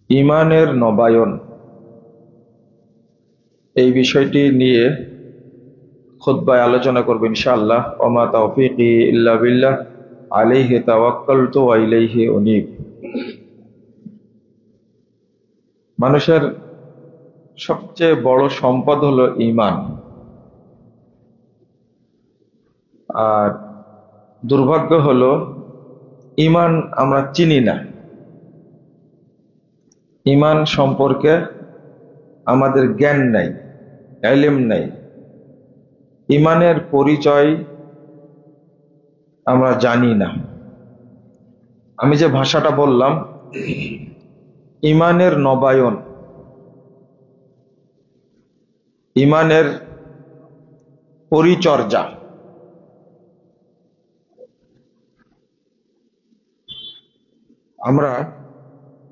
ঈমানের নবায়ন এই বিষয়টি নিয়ে খুতবায় আলোচনা করব ইনশাআল্লাহ। ওমা তাওফীকি ইল্লা বিল্লাহ আলাইহি তাওয়াক্কালতু ওয়া ইলাইহি উনীব। মানুষের সবচেয়ে বড় সম্পদ হলো ঈমান, আর দুর্ভাগ্য হলো ঈমান আমরা চিনি না। ঈমান সম্পর্কে আমাদের জ্ঞান নাই, ইলম নাই। ঈমানের পরিচয় আমরা জানি না। আমি যে ভাষাটা বললাম, ঈমানের নবায়ন, ঈমানের পরিচর্যা, আমরা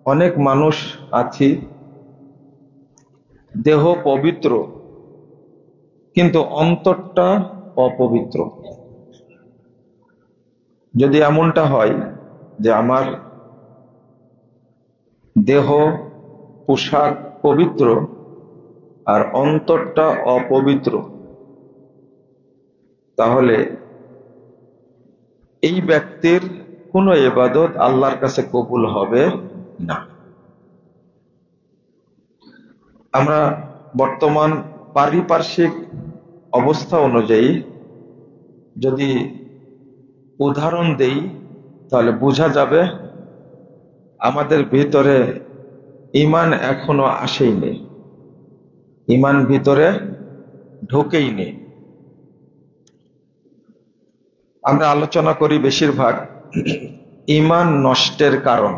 অনেক মানুষ আছি দেহ পবিত্র কিন্তু অন্তরটা অপবিত্র। যদি এমনটা হয় যে আমার দেহ পোশাক পবিত্র আর অন্তরটা অপবিত্র, তাহলে এই ব্যক্তির কোনো ইবাদত আল্লাহর কাছে কবুল হবে না। আমরা বর্তমান পারিপার্শ্বিক অবস্থা অনুযায়ী যদি উদাহরণ দেই তাহলে বোঝা যাবে আমাদের ভিতরে ঈমান এখনো আসেইনি, ঈমান ভিতরে ঢোকেইনি। আমরা আলোচনা করি বেশিরভাগ ঈমান নষ্টের কারণ,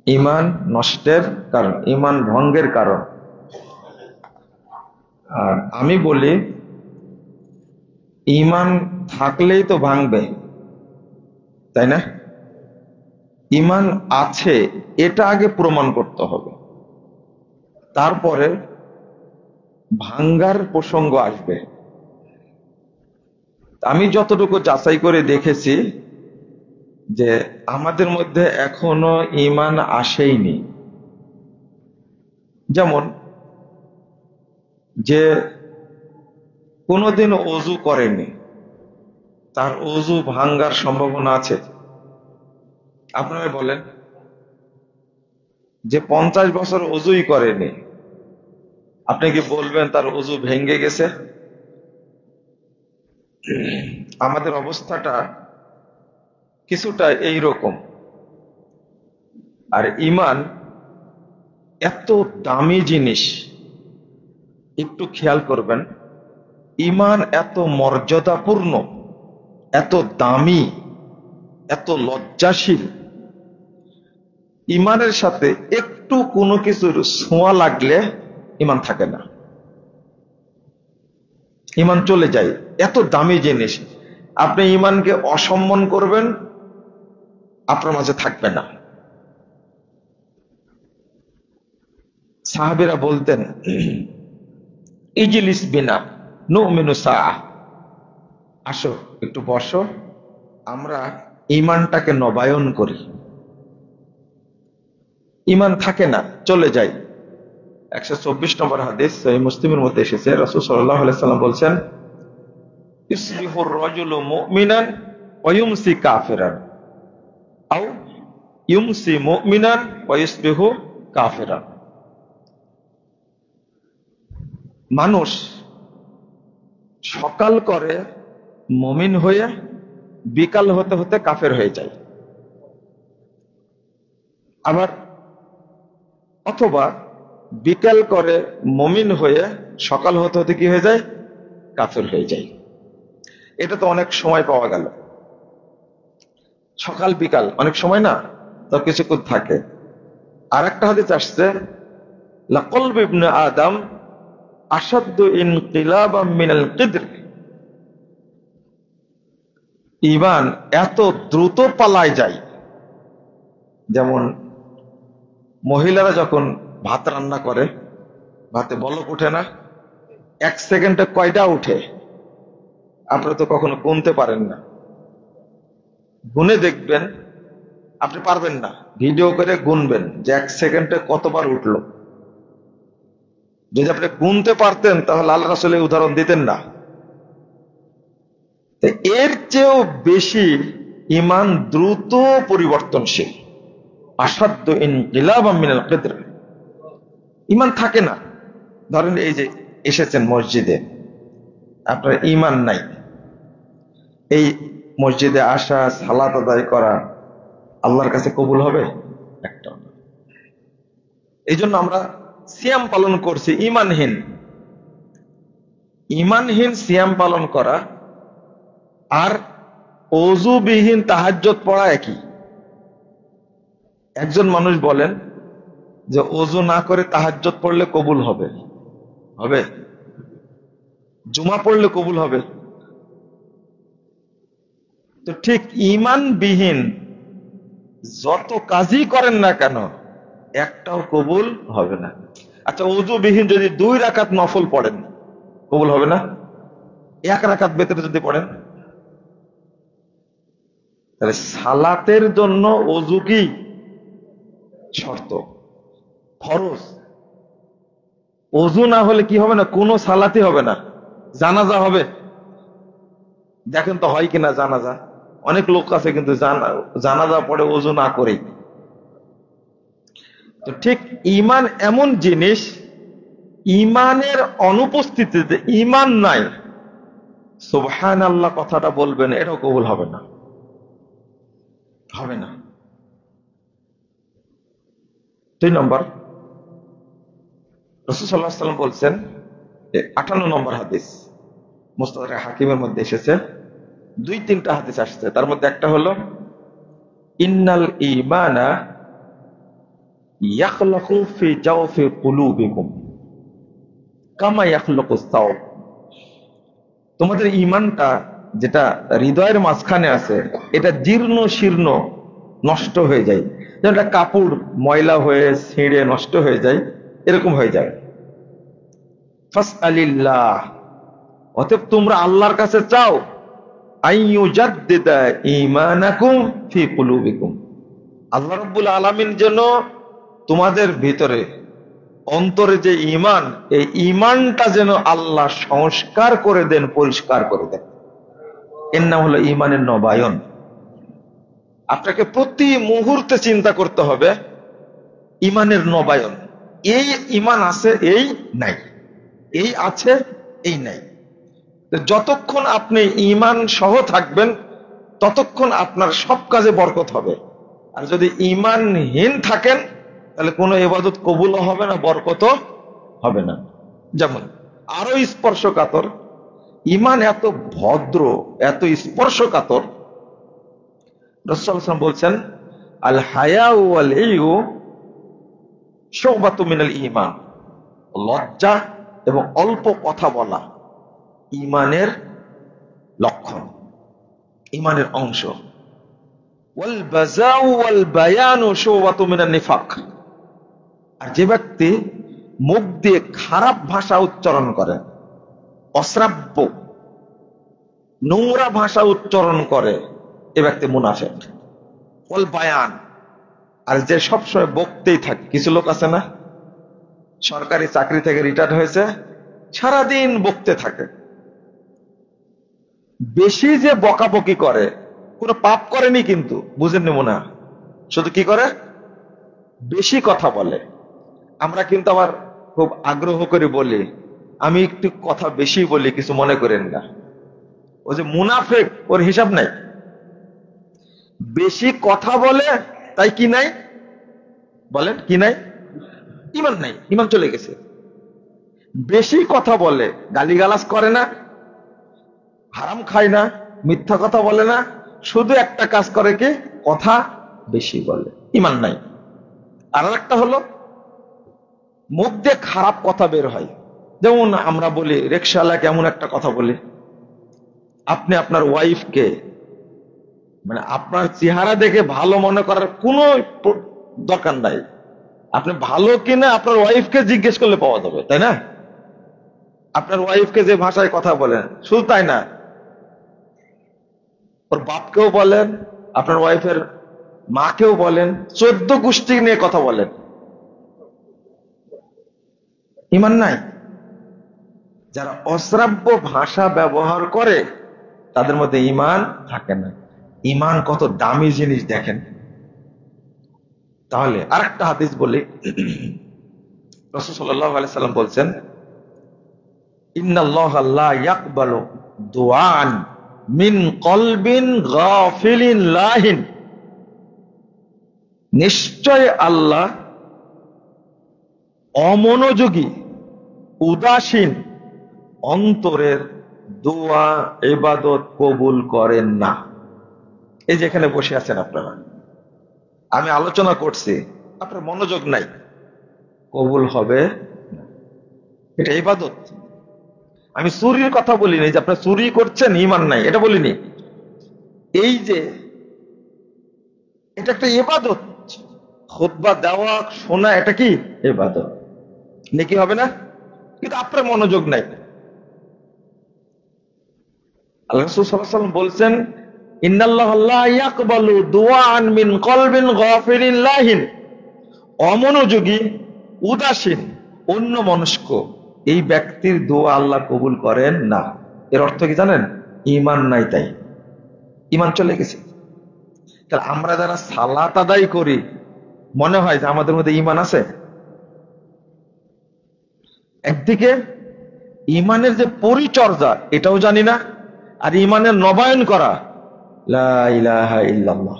ঈমান নষ্টের কারণ, ঈমান ভঙ্গের কারণ। আর আমি বলি ঈমান থাকলেই তো ভাঙবে, তাই না? ঈমান আছে এটা আগে প্রমাণ করতে হবে, তারপরে ভাঙ্গার প্রসঙ্গ আসবে। আমি যতটুকু যাচাই করে দেখেছি যে আমাদের মধ্যে এখনো ঈমান আসেইনি। যেমন যে কোনোদিন ওযু করেনি, তার ওযু ভাঙ্গার সম্ভাবনা আছে? আপনারা বলেন। যে 50 বছর ওযুই করেনি, আপনি কি বলবেন তার ওযু ভেঙে গেছে? আমাদের অবস্থাটা কিছুটা এইরকম। আর ঈমান এত দামি জিনিস, একটু খেয়াল করবেন, ঈমান এত মর্যাদাপূর্ণ, এত দামি, এত লজ্জাশীল, ঈমানের সাথে একটু কোনো কিছুর ছোঁয়া লাগলে ঈমান থাকে না, ঈমান চলে যায়। এত দামি জিনিস, আপনি ঈমানকে অসম্মান করবেন, আপনার মাঝে থাকবে না। সাহাবীরা বলতেন ইজলিস বিনা নুমিনু সাআহ, আসো একটু বসো, আমরা ঈমানটাকে নবায়ন করি। ঈমান থাকে না, চলে যায়। 124 নম্বর হাদিস সহিহ মুসলিমের মধ্যে এসেছে, রাসূল সাল্লাল্লাহু আলাইহি সাল্লাম বলছেন ইসবিহুর রাজুলু মুমিনান ওয়া ইউমসি কাফিরান আও ইউমসি মুমিনান ওয়া ইসবিহু কাফিরান। মানুষ সকাল করে মুমিন হয়ে বিকাল হতে হতে কাফের হয়ে যায়, আবার অথবা বিকাল করে মুমিন হয়ে সকাল হতে হতে কি হয়ে যায়? কাফের হয়ে যায়। এটা তো অনেক সময় পাওয়া গেল, সকাল বিকাল অনেক সময় না, তো কিছুক্ষণ থাকে। আর একটা হাদিস আসছে লাকলবু ইবনে আদম আশাদ্দু ইনকিলাবাম মিনাল কিদর, ঈমান এত দ্রুত পালায় যায়। যেমন মহিলারা যখন ভাত রান্না করে, ভাতে বলক উঠে না, 1 সেকেন্ডে কয়টা উঠে আপনারা তো কখনো গুনতে পারেন না, গুনে দেখবেন, আপনি পারবেন না। ভিডিও করে গুনবেন যে 1 সেকেন্ডে কতবার উঠলো। যদি আপনি গুনতে পারতেন তাহলে আল্লাহ রাসূল এই উদাহরণ দিতেন না। এর চেয়েও বেশি ঈমান দ্রুত পরিবর্তনশীল। আসাদ্দু ইনকিলাবাম মিনাল কিদর। ঈমান থাকে না। ধরেন এই যে এসেছেন মসজিদে, আপনার ঈমান নাই, এই মসজিদে আসা, সালাত আদায় করা আল্লাহর কাছে কবুল হবে একটা। এই জন্য আমরা সিয়াম পালন করছি ঈমানহীন। ঈমানহীন সিয়াম পালন করা আর ওযুবিহীন তাহাজ্জুদ পড়া একই। একজন মানুষ বলেন যে ওযু না করে তাহাজ্জুদ পড়লে কবুল হবে, হবে? জুমা পড়লে কবুল হবে? তো ঠিক ঈমানবিহীন যত কাজই করেন না কেন একটাও কবুল হবে না। আচ্ছা, ওযুবিহীন যদি 2 রাকাত নফল পড়েন কবুল হবে না? 1 রাকাত বেতরে যদি পড়েন, তাহলে সালাতের জন্য ওযু কি শর্ত, ফরজ। ওযু না হলে কি হবে না? কোনো সালাতই হবে না। জানাজা হবে, দেখেন তো হয় কিনা জানাজা। অনেক লোক আছে কিন্তু জানাজা পড়ে ওযু না করেই। তো ঠিক ঈমান এমন জিনিস, ঈমানের অনুপস্থিতিতে ঈমান নাই, সুবহানাল্লাহ কথাটা বলবেন এটাও কবুল হবে না, হবে না। 2 নম্বর, রাসূল সাল্লাল্লাহু আলাইহি ওয়াসাল্লাম বলছেন, 58 নম্বর হাদিস মুস্তাদরাক হাকিমের মধ্যে এসেছে, 2-3টা হাদিস আসছে, তার মধ্যে একটা হলো ইন্নাল ঈমানা ইয়াখলাকু ফি জাওফি কুলুবিকুম কামা ইয়াখলাকুস সাওব। তোমাদের ঈমানটা যেটা হৃদয়ের মাঝখানে আছে এটা জীর্ণ শীর্ণ নষ্ট হয়ে যায়, যেমন একটা কাপড় ময়লা হয়ে ছিঁড়ে নষ্ট হয়ে যায়, এরকম হয়ে যায়। ফাসআলিল্লাহ, অতএব তোমরা আল্লাহর কাছে চাও, আইয়ুজাদ্দিদা ঈমানাকুম ফি কুলুবিকুম, আল্লাহ রাব্বুল আলামিন যেন তোমাদের ভিতরে অন্তরে যে ঈমান, এই ঈমানটা যেন আল্লাহ সংস্কার করে দেন, পরিষ্কার করে দেন। এর নাম হলো ঈমানের নবায়ন। আপনাকে প্রতি মুহূর্তে চিন্তা করতে হবে ঈমানের নবায়ন। এই ঈমান আছে, এই নাই, এই আছে, এই নাই। যতক্ষণ আপনি ঈমান সহ থাকবেন ততক্ষণ আপনার সব কাজে বরকত হবে। আর যদি ঈমানহীন থাকেন তাহলে কোনো ইবাদত কবুলও হবে না, বরকতও হবে না। যেমন আরো স্পর্শকাতর, ঈমান এত ভদ্র, এত স্পর্শকাতর, রাসূল সাল্লাল্লাহু আলাইহি ওয়াসাল্লাম বলছেন, আল হায়া ওয়াল ইয়ু শুবাতুম মিনাল ঈমান, লজ্জা এবং অল্প কথা বলা ঈমানের লক্ষণ, ঈমানের অংশ। ওয়াল বাযাউ ওয়াল বায়ানু শুবাতুম মিনান নিফাক, আর যে ব্যক্তি মুখ দিয়ে খারাপ ভাষা উচ্চারণ করে, অশ্রাব্য নোংরা ভাষা উচ্চারণ করে, এ ব্যক্তি মুনাফিক। ওয়াল বায়ান, আর যে সবসময় বকতেই থাকে। কিছু লোক আছে না, সরকারি চাকরি থেকে রিটায়ার্ড হয়েছে, সারাদিন বকতে থাকে। বেশি যে বকাবকি করে, কোনো পাপ করেনি কিন্তু, বুঝেন নেব না, শুধু কি করে, বেশি কথা বলে। আমরা কিন্তু আবার খুব আগ্রহ করে বলি, আমি একটু কথা বেশি বলি, কিছু মনে করেন না। ও যে মুনাফিক, ওর হিসাব নাই। বেশি কথা বলে, তাই কি নাই বলেন, কি নাই? ঈমান নাই, ঈমান চলে গেছে। বেশি কথা বলে, গালিগালাজ করে না, হারাম খায় না, মিথ্যা কথা বলে না, শুধু একটা কাজ করে, কি কথা বেশি বলে, ঈমান নাই। আর একটা হলো মুখ দিয়ে খারাপ কথা বের হয়। যেমন আমরা বলি, রিকশাওয়ালাকে এমন একটা কথা বলি, আপনি আপনার ওয়াইফকে, মানে আপনার চেহারা দেখে ভালো মনে করার কোনো দরকার নাই, আপনি ভালো কিনা আপনার ওয়াইফকে জিজ্ঞেস করলে পাওয়া যাবে, তাই না? আপনার ওয়াইফকে যে ভাষায় কথা বলেন, শুধু তাই না, ওর বাপকেও বলেন, আপনার ওয়াইফের মাকেও বলেন, 14 গোষ্ঠী নিয়ে কথা বলেন, ঈমান নাই। যারা অশ্রাব্য ভাষা ব্যবহার করে তাদের মধ্যে ঈমান থাকে না। ঈমান কত দামি জিনিস দেখেন। তাহলে আরেকটা হাদিস বলি, রাসূল সাল্লাল্লাহু আলাইহি সাল্লাম বলছেন, ইন্নাল্লাহা লা ইয়াকবালু দুআন মিন কলবিন গাফিলিন লাহিন। নিশ্চয় আল্লাহ অমনোযোগী, উদাসীন অন্তরের দোয়া ইবাদত কবুল করেন না। এই যে এখানে বসে আছেন আপনারা, আমি আলোচনা করছি, আপনার মনোযোগ নাই, কবুল হবে না। এটা ইবাদত। আমি চুরির কথা বলিনি যে আপনি চুরি করছেন ঈমান নাই, এটা বলিনি। এই যে এটা একটা ইবাদত, খুতবা দেওয়া শোনা এটা কি ইবাদত, নেকি হবে না? কিন্তু আপনার মনোযোগ নাই। আল্লাহ রাসূল সাল্লাল্লাহু আলাইহি ওয়াসাল্লাম বলছেন, ইন্নাল্লাহা লা ইয়াকবালু দুআন মিন কলবিন গাফিলিন লাহিন। অমনোযোগী, উদাসীন, অন্যমনস্ক এই ব্যক্তির দোয়া আল্লাহ কবুল করেন না। এর অর্থ কি জানেন? ঈমান নাই, তাই ঈমান চলে গেছে। তাহলে আমরা যারা সালাত আদায় করি মনে হয় যে আমাদের মধ্যে ঈমান আছে। একদিকে ঈমানের যে পরিচর্যা এটাও জানি না, আর ঈমানের নবায়ন করা, লা ইলাহা ইল্লাল্লাহ।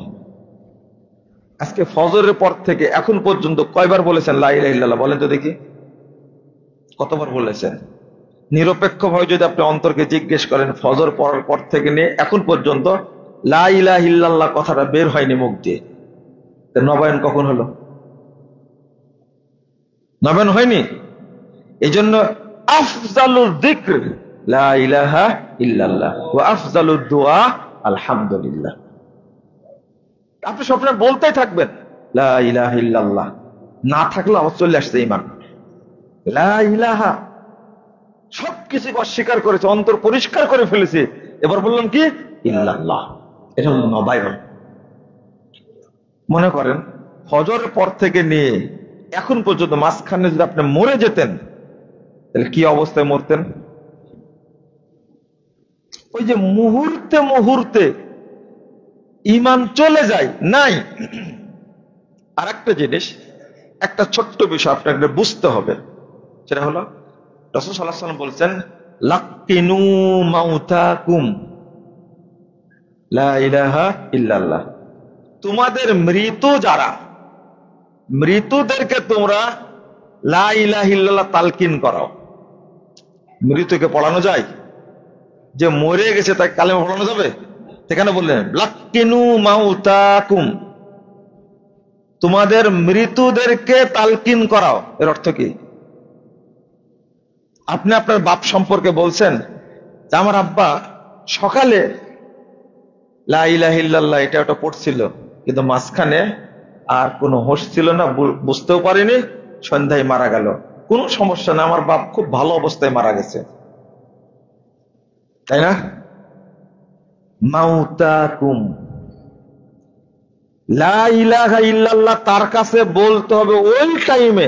আজকে ফজরের পর থেকে এখন পর্যন্ত কয়বার বলেছেন লা ইলাহা ইল্লাল্লাহ? বলেন তো দেখি, কতবার বলেছেন? নিরপেক্ষভাবে যদি আপনি অন্তরকে জিজ্ঞেস করেন, ফজর পড়ার পর থেকে নিয়ে এখন পর্যন্ত লা ইলাহা ইল্লাল্লাহ কথাটা বের হয়নি মুখ দিয়ে। নবায়ন কখন হলো? নবায়ন হয়নি। এই জন্য আফজালুল যিকর লা ইলাহা ইল্লাল্লাহ ওয়া আফজালুদ দুআ আলহামদুলিল্লাহ। আপনি সবসময় বলতেই থাকবেন লা ইলাহা ইল্লাল্লাহ, না থাকলে আবার চলে আসছে ঈমান। লা ইলাহা, সবকিছু অস্বীকার করেছে, অন্তর পরিষ্কার করে ফেলেছে, এবার বললাম কি ইল্লাল্লাহ। এটা হল নবায়ন। মনে করেন ফজরের পর থেকে নিয়ে এখন পর্যন্ত মাঝখানে যদি আপনি মরে যেতেন তাহলে কি অবস্থায় মরতেন? ওই যে মুহূর্তে মুহূর্তে ঈমান চলে যায় নাই। আর একটা জিনিস, একটা ছোট্ট বিষয় আপনাকে বুঝতে হবে, সেটা হলো রাসূল সাল্লাল্লাহু আলাইহি ওয়াসাল্লাম বলছেন, লাক্কিনু মাউতাকুম লা ইলাহা ইল্লাল্লাহ। তোমাদের মৃত যারা, মৃতদেরকে তোমরা লা ইলাহা ইল্লাল্লাহ তালকিন করাও। মৃতকে পড়ানো যায়? যে মরে গেছে তাকে কালেমা পড়ানো যাবে? সেখানে বললেন লাক্কিনু মাউতাকুম, তোমাদের মৃতদেরকে তালকিন করাও। এর অর্থ কি? আপনি আপনার বাপ সম্পর্কে বলছেন যে আমার আব্বা সকালে লা ইলাহা ইল্লাল্লাহ এটা ওটা পড়ছিল, কিন্তু মাঝখানে আর কোনো হোশ ছিল না, বুঝতেও পারিনি, সন্ধ্যায় মারা গেল। কোনো সমস্যা না, আমার বাপ খুব ভালো অবস্থায় মারা গেছে, তাই না? মাউতাকুম, লা ইলাহা ইল্লাল্লাহ তার কাছে বলতে হবে ওই টাইমে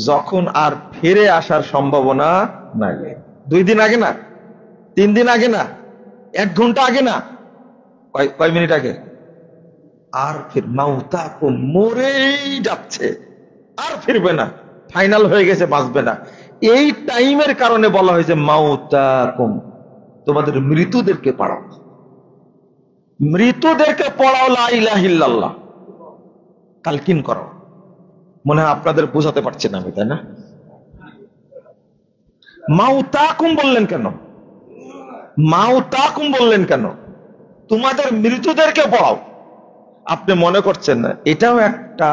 যখন আর ফিরে আসার সম্ভাবনা নাই। 2 দিন আগে না, 3 দিন আগে না, 1 ঘন্টা আগে না, কয় মিনিট আগে। আর ফির মাউতাকুম, মরেই যাচ্ছে, আর ফিরবে না, ফাইনাল হয়ে গেছে, বাঁচবে না। এই টাইমের কারণে বলা হয়েছে মাউতাকুম, তোমাদের মৃতদেরকে পড়াও, মৃতদেরকে পড়াও লা ইলাহা ইল্লাল্লাহ, তালকিন করো। মনে হয় আপনাদের বোঝাতে পারছি না আমি, তাই না? মাউতাকুম বললেন কেন? মাউতাকুম বললেন কেন? তোমাদের মৃতদেরকে পড়াও। আপনি মনে করছেন না এটাও একটা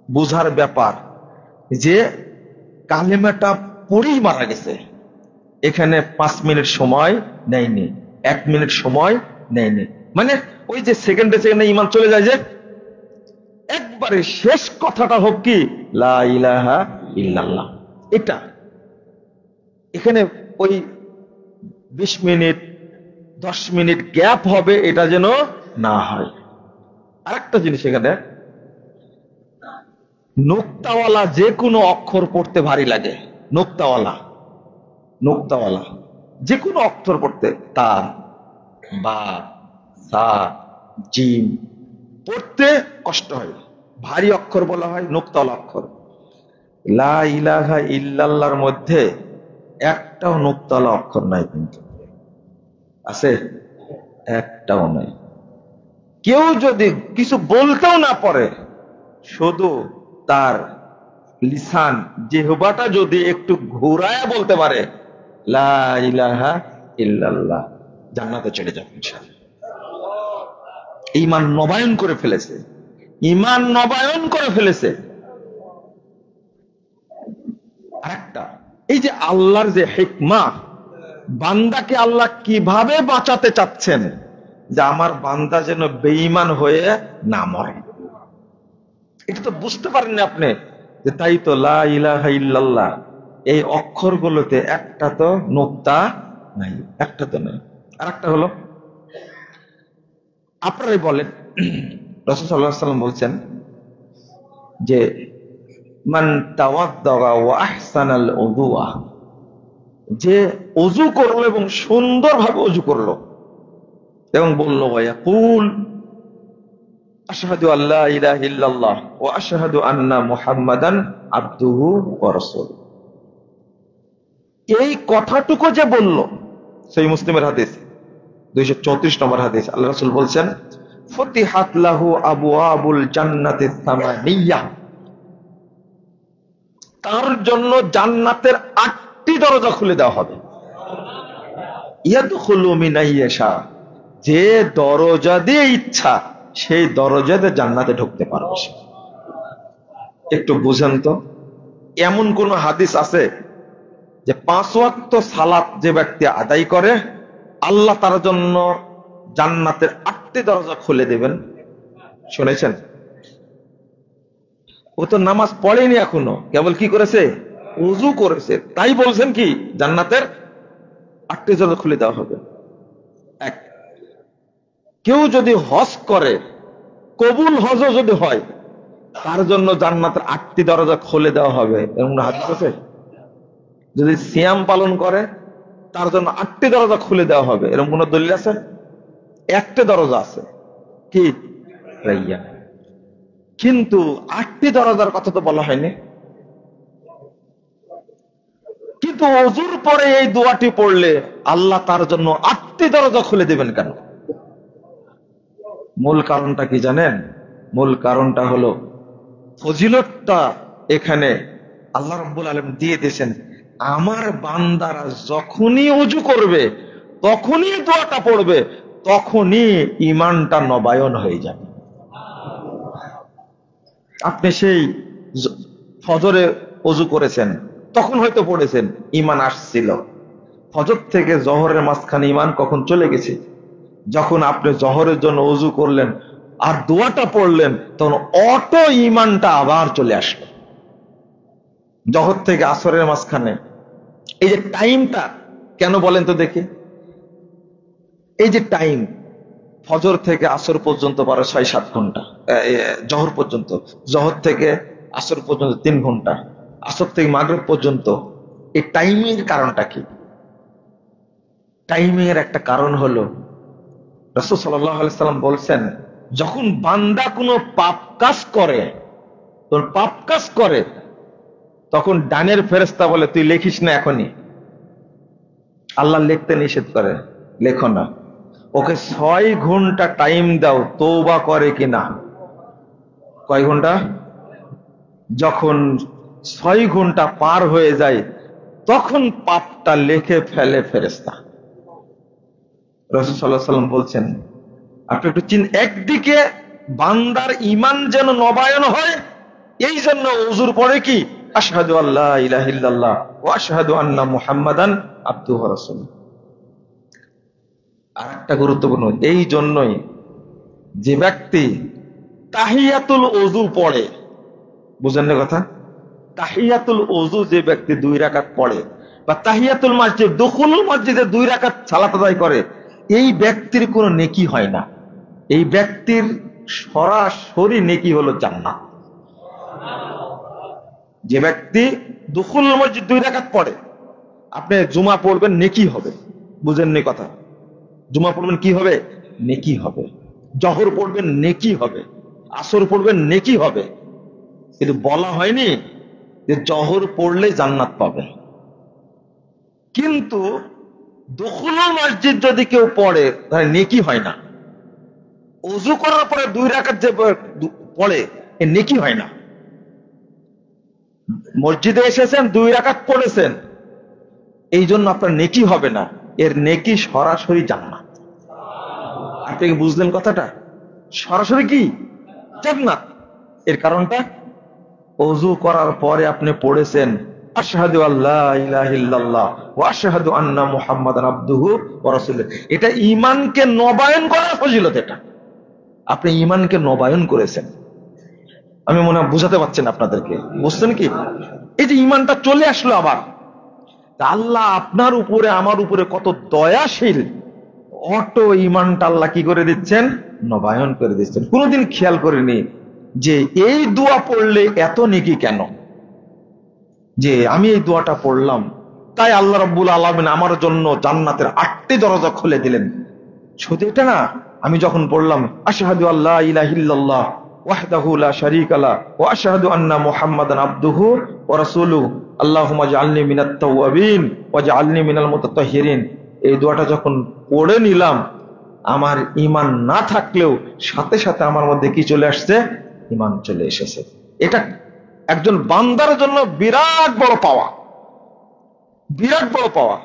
বোঝার ব্যাপার যে কালেমাটা পড়েই মারা গেছে, এখানে 5 মিনিট সময় নেয়নি, 1 মিনিট সময় নেয়নি, মানে ওই যে সেকেন্ডে সেকেন্ডে ঈমান চলে যায়, যে একবারে শেষ কথাটা হোক কি লা ইলাহা ইল্লাল্লাহ। এটা এখানে ওই 20 মিনিট 10 মিনিট গ্যাপ হবে, এটা যেন না হয়। আরেকটা জিনিস এখানে, নোক্তাওয়ালা যে কোনো অক্ষর পড়তে ভারী লাগে। নোক্তাওয়ালা নোক্তাওয়ালা যে কোনো অক্ষর পড়তে, তা, বা, সা, জিম পড়তে কষ্ট হয়, ভারী অক্ষর বলা হয় নোক্তাওয়ালা অক্ষর। লা ইলাহা ইল্লাল্লাহর মধ্যে একটাও নোক্তাওয়ালা অক্ষর নাই, কিন্তু আছে? একটাও নাই। কেউ যদি কিছু বলতেও না পারে, শুধু তার লিসান জিহ্বাটা যদি একটু ঘুরায় বলতে পারে লা ইলাহা ইল্লাল্লাহ, জান্নাতে চলে যাবে ইনশাআল্লাহ। ঈমান নবায়ন করে ফেলেছে, ঈমান নবায়ন করে ফেলেছে। আরেকটা, এই যে আল্লাহর যে হিকমা, বান্দাকে আল্লাহ কিভাবে বাঁচাতে চাচ্ছেন, যে আমার বান্দা যেন বেঈমান হয়ে না মরে। এটা তো বুঝতে পারেননি আপনি, যে তাই তো লা ইলাহা ইল্লাল্লাহ এই অক্ষরগুলোতে একটা তো নোক্তা নাই, একটা তো নাই। আরেকটা হলো, আপনারাই বলেন, রাসূল সাল্লাল্লাহু আলাইহি ওয়াসাল্লাম বলছেন যে মান তাওয়াদ্দা ওয়া আহসানাল উযুআ, যে ওযু করলো এবং সুন্দরভাবে ওযু করলো এবং বলল ওয়ায়াকুল আশহাদু আল্লা ইলাহা ইল্লাল্লাহ ওয়া আশহাদু আন্না মুহাম্মাদান আবদুহু ওয়া রাসূলুহু, এই কথাটুকু যে বলল, সেই মুসলিমের হাদিস 234 নম্বর হাদিস, আল্লাহ রাসূল বলছেন ফুতিহাত লাহু আবওয়াবুল জান্নাতিস সামানিয়া, তার জন্য জান্নাতের 8টি দরজা খুলে দেওয়া হবে। ইয়াদখুলু মিন আইয়াশা, যে দরজা দিয়ে ইচ্ছা সেই দরজাতে জান্নাতে ঢুকতে পারবে। একটু বুঝেন তো, এমন কোন হাদিস আছে যে 5 ওয়াক্ত সালাত যে ব্যক্তি আদায় করে আল্লাহ তার জন্য জান্নাতের 8টি দরজা খুলে দেবেন? শুনেছেন? ও তো নামাজ পড়েনি এখনো, কেবল কি করেছে? ওযু করেছে, তাই বলছেন কি জান্নাতের 8টি দরজা খুলে দেওয়া হবে। এক, কেউ যদি হজ করে, কবুল হজ যদি হয়, তার জন্য জান্নাতের 8টি দরজা খুলে দেওয়া হবে, এরকম হাদিস আছে? যদি সিয়াম পালন করে তার জন্য 8টি দরজা খুলে দেওয়া হবে, এরকম কোন দলিল আছে? একটা দরজা আছে, কি? রাইয়ান। কিন্তু 8টি দরজার কথা তো বলা হয়নি। কিন্তু ওযুর পরে এই দোয়াটি পড়লে আল্লাহ তার জন্য 8টি দরজা খুলে দেবেন কেন? মূল কারণটা কি জানেন? মূল কারণটা হলো ফজিলতটা এখানে আল্লাহ রাব্বুল আলামিন দিয়ে দিয়েছেন। আমার বান্দারা যখনই ওযু করবে, তখনই দোয়াটা পড়বে, তখনই ঈমানটা নবায়ন হয়ে যাবে। আপনি সেই ফজরে ওযু করেছেন, তখন হয়তো পড়েছেন, ঈমান আসছিল। ফজর থেকে জোহরের মাঝখানে ঈমান কখন চলে গেছে? যখন আপনি জোহরের জন্য ওযু করলেন আর দোয়াটা পড়লেন, তখন অটো ঈমানটা আবার চলে আসলো। জোহর থেকে আসরের মাঝখানে এই যে টাইমটা কেন বলেন তো দেখি? এই যে টাইম, ফজর থেকে আসর পর্যন্ত 6-7 ঘন্টা, জোহর পর্যন্ত, জোহর থেকে আসর পর্যন্ত 3 ঘন্টা, আসর থেকে মাগরিব পর্যন্ত, এই টাইমিং এর কারণটা কি? টাইমিং এর একটা কারণ হলো রাসূল সাল্লাল্লাহু আলাইহি সাল্লাম বলছেন, যখন বান্দা কোনো পাপ কাজ করে, তখন ডানের ফেরেশতা বলে তুই লেখিস না এখনই। আল্লাহ লিখতে নিষেধ করে, লেখো না, ওকে 6 ঘন্টা টাইম দাও তওবা করে কিনা। কয় ঘন্টা? যখন 6 ঘন্টা পার হয়ে যায় তখন পাপটা লিখে ফেলে ফেরেশতা। রাসূল সাল্লাল্লাহু আলাইহি সাল্লাম বলছেন, আপনি একটু একদিকে বান্দার ঈমান যেন নবায়ন হয়, এই জন্য ওযুর পরে কি আশহাদু আল্লা ইলাহা ইল্লাল্লাহ ওয়া আশহাদু আন্না মুহাম্মাদান আবদুহু ওয়া রাসূলুহু। আর একটা গুরুত্বপূর্ণ, এই জন্যই যে ব্যক্তি তাহিয়াতুল ওযু পড়ে, বুঝেন না কথা? তাহিয়াতুল ওযু যে ব্যক্তি 2 রাকাত পড়ে, বা তাহিয়াতুল মসজিদ, দুখুলুল মসজিদে 2 রাকাত সালাত আদায় করে, এই ব্যক্তির কোনো নেকি হয় না। এই ব্যক্তির সরাসরি নেকি হলো জান্নাত। যে ব্যক্তি দুখুল মসজিদ 2 রাকাত পড়ে, আপনি জুমা পড়বেন নেকি হবে, বুঝেননি কথা? জুমা পড়বেন কি হবে? নেকি হবে। জহর পড়বেন নেকি হবে, আসর পড়বেন নেকি হবে। কিন্তু বলা হয়নি যে জহর পড়লে জান্নাত পাবে। কিন্তু দুখুলুল মসজিদ যদি কেউ পড়ে তাহলে নেকি হয় না। ওযু করার পরে 2 রাকাত যে পড়ে এ নেকি হয় না। মসজিদে এসেছেন 2 রাকাত পড়েছেন, এই জন্য আপনার নেকি হবে না, এর নেকি সরাসরি জান্নাত। আপনি কি বুঝলেন কথাটা? সরাসরি কি জান্নাত। এর কারণটা, ওযু করার পরে আপনি পড়েছেন আশহাদু আল্লা ইলাহা ইল্লাল্লাহ ওয়া আশহাদু আন্না মুহাম্মাদান আবদুহু ওয়া রাসূলুহু। এটা ঈমানকে নবায়ন করার ফজিলত। এটা আপনি ঈমানকে নবায়ন করেছেন। আমি মনে হয় বুঝাতে পারছেন আপনাদেরকে, বুঝছেন কি? এই যে ঈমানটা চলে আসলো আবার, আল্লাহ আপনার উপরে আমার উপরে কত দয়াশীল, অটো ঈমানটা আল্লাহ কি করে দিচ্ছেন? নবায়ন করে দিচ্ছেন। কোনোদিন খেয়াল করিনি যে এই দোয়া পড়লে এত নেকি কেন, যে আমি এই দোয়াটা পড়লাম তাই আল্লাহ রাব্বুল আলামিন আমার জন্য জান্নাতের 8টি দরজা খুলে দিলেন। শুধু এটা না, আমি যখন পড়লাম আশহাদু আল্লা ইলাহা ইল্লাল্লাহ ওয়াহদাহু লা শারীকা লা ওয়া আশহাদু আন্না মুহাম্মাদান আবদুহু ওয়া রাসূলুহু আল্লাহুম্মা জাআলনি মিনাত তাওয়াবিন ওয়া জাআলনি মিনাল মুতাতাহহিরিন, এই দোয়াটা যখন পড়ে নিলাম, আমার ঈমান না থাকলেও সাথে সাথে আমার মধ্যে কি চলে আসছে? ঈমান চলে এসেছে। এটা একজন বান্দার জন্য বিরাট বড় পাওয়া, বিরাট বড় পাওয়া।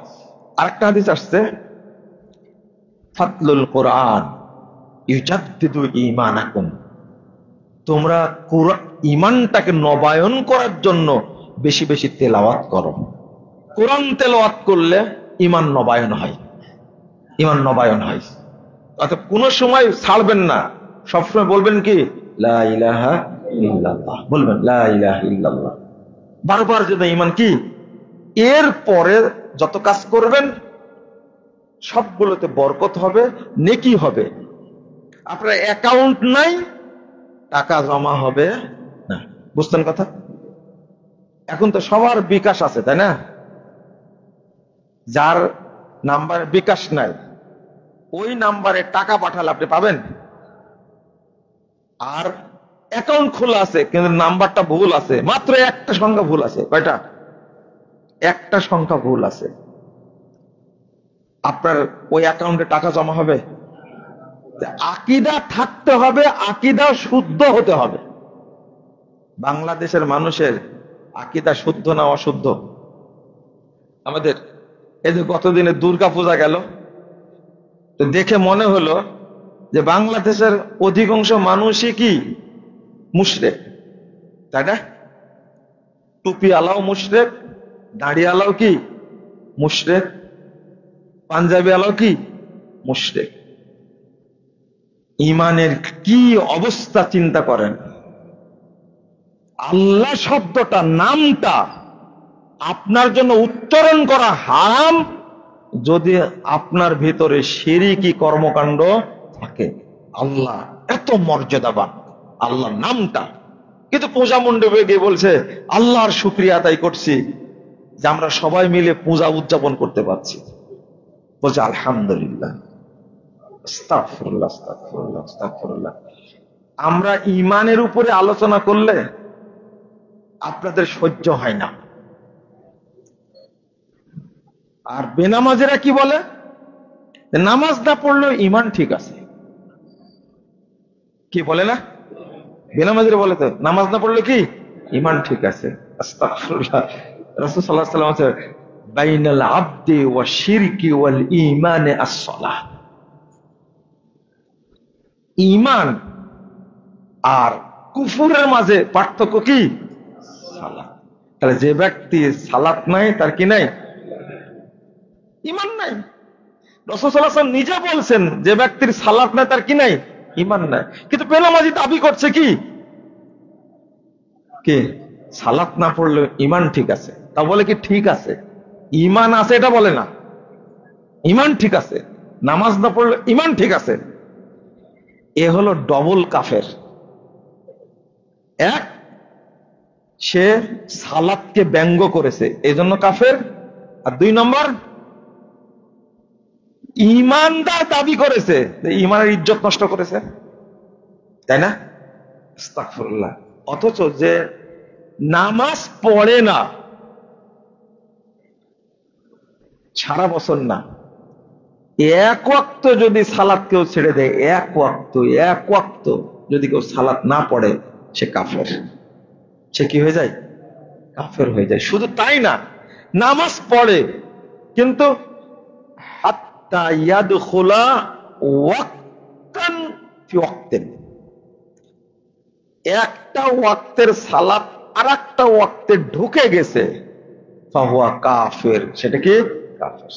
আরেকটা হাদিস আসছে, ফাতলুল কোরআন ইউজাদ্দিদু ঈমানাকুম, তোমরা ঈমানটাকে নবায়ন করার জন্য বেশি বেশি তেলাওয়াত করো। কোরআন তেলাওয়াত করলে ঈমান নবায়ন হয়, ঈমান নবায়ন হয়। অর্থাৎ কোনো সময় ছাড়বেন না, সবসময় বলবেন কি লা ইলাহা ইল্লাল্লাহ, বলবেন লা ইলাহা ইল্লাল্লাহ বারবার। যদি ঈমান কি, এর পরে যত কাজ করবেন সবগুলোতে বরকত হবে, নেকি হবে। আপনার অ্যাকাউন্ট নাই, টাকা জমা হবে না, বুঝতেন কথা? এখন তো সবার বিকাশ আছে, তাই না? যার নাম্বারে বিকাশ নাই, ওই নাম্বারে টাকা পাঠালে আপনি পাবেন। আর অ্যাকাউন্ট খোলা আছে কিন্তু নাম্বারটা ভুল আছে, মাত্র একটা সংখ্যা ভুল আছে। কয়টা? একটা সংখ্যা ভুল আছে, আপনার ওই অ্যাকাউন্টে টাকা জমা হবে? আকীদা থাকতে হবে, আকীদা শুদ্ধ হতে হবে। বাংলাদেশের মানুষের আকীদা শুদ্ধ না অশুদ্ধ? আমাদের এই যে গতদিনে দুর্গা পূজা গেল, তো দেখে মনে হলো যে বাংলাদেশের অধিকাংশ মানুষই কি মুশরিক, তাই না? টুপি আলাও মুশরিক, দাড়ি আলাও কি মুশরিক, পাঞ্জাবি আলাও কি মুশরিক। ঈমানের কি অবস্থা চিন্তা করেন। আল্লাহ শব্দটা, নামটা আপনার জন্য উচ্চারণ করা হারাম যদি আপনার ভিতরে শিরকি কর্মকাণ্ড থাকে। আল্লাহ এত মর্যাদাবান, আল্লাহর নামটা। কিন্তু পূজা মণ্ডপে গিয়ে বলছে আল্লাহর শুকরিয়া আদায় করছি যে আমরা সবাই মিলে পূজা উদযাপন করতে পারছি। বলছে আলহামদুলিল্লাহ। আস্তাগফিরুল্লাহ, আস্তাগফিরুল্লাহ, আস্তাগফিরুল্লাহ। আমরা ঈমানের উপরে আলোচনা করলে আপনাদের সহ্য হয় না। আর বেনামাজিরা কি বলে? নামাজ না পড়লেও ঈমান ঠিক আছে। কি বলে না? বেনামাজিরা বলে তো নামাজ না পড়লে কি ঈমান ঠিক আছে। আস্তাগফিরুল্লাহ। রাসূল সাল্লাল্লাহু আলাইহি ওয়াসাল্লাম বলেন বাইনাল আবদি ওয়া শিরকি ওয়াল ঈমানে আস-সালাহ। ঈমান আর কুফরের মাঝে পার্থক্য কি? সালাত। তাহলে যে ব্যক্তি সালাত নাই তার কি নাই? ঈমান নাই। রাসূল সাল্লাল্লাহু আলাইহি ওয়াসাল্লাম নিজে বলছেন যে ব্যক্তির সালাত নাই তার কি নাই? ঈমান নাই। কিন্তু বেনামাজি দাবি করছে কি কে সালাত না পড়লে ঈমান ঠিক আছে। তা বলে কি ঠিক আছে? ঈমান আছে এটা বলে না, ঈমান ঠিক আছে। নামাজ না পড়লে ঈমান ঠিক আছে। এ হলো ডবল কাফের। এক, সে সালাতকে ব্যঙ্গ করেছে এই জন্য কাফের। আর 2 নম্বর, ইমানদার দাবি করেছে, ইমানের ইজ্জত নষ্ট করেছে, তাই না? আস্তাগফিরুল্লাহ। অথচ যে নামাজ পড়ে না সারা বছর না, এক ওয়াক্ত যদি সালাত কেউ ছেড়ে দেয়, এক ওয়াক্ত যদি কেউ সালাত না পড়ে, সে কাফের। সে কি হয়ে যায়? কাফের হয়ে যায়। শুধু তাই না, নামাজ পড়ে কিন্তু হাত্তা ইয়াদখুলা ওয়াক্তান ফি ওয়াক্তিন, একটা ওয়াক্তের সালাত আর একটা ওয়াক্তে ঢুকে গেছে, ফাহুয়া কাফের। সেটা কি? কাফের।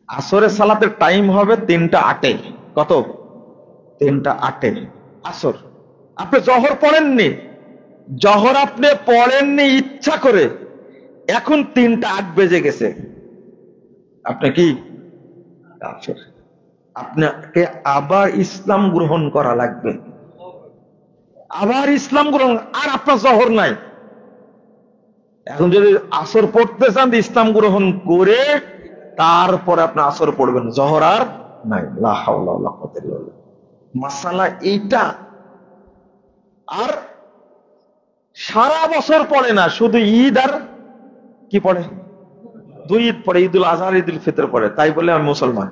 আসরের সালাতের টাইম হবে 3টা 8-এ। কত? 3টা 8-এ আসর। আপনি জহর পড়েননি, জহর আপনি পড়েননি ইচ্ছা করে, এখন 3টা 8 বেজে গেছে, আপনি কি? কাফের। আপনাকে আবার ইসলাম গ্রহণ করা লাগবে, আবার ইসলাম গ্রহণ। আর আপনার জহর নাই, এখন যদি আসর পড়তে চান ইসলাম গ্রহণ করে তারপরে আপনি আসর পড়বেন, জহর আর নাই। লা হাওলা ওয়ালা কুওয়াতা ইল্লা বিল্লাহ। মাসালা এইটা। আর সারা বছর পড়ে না, শুধু ঈদ আর কি পড়ে? 2 ঈদ পড়ে, ঈদুল আজহা, ঈদুল ফিতর পড়ে, তাই বলে আমি মুসলমান।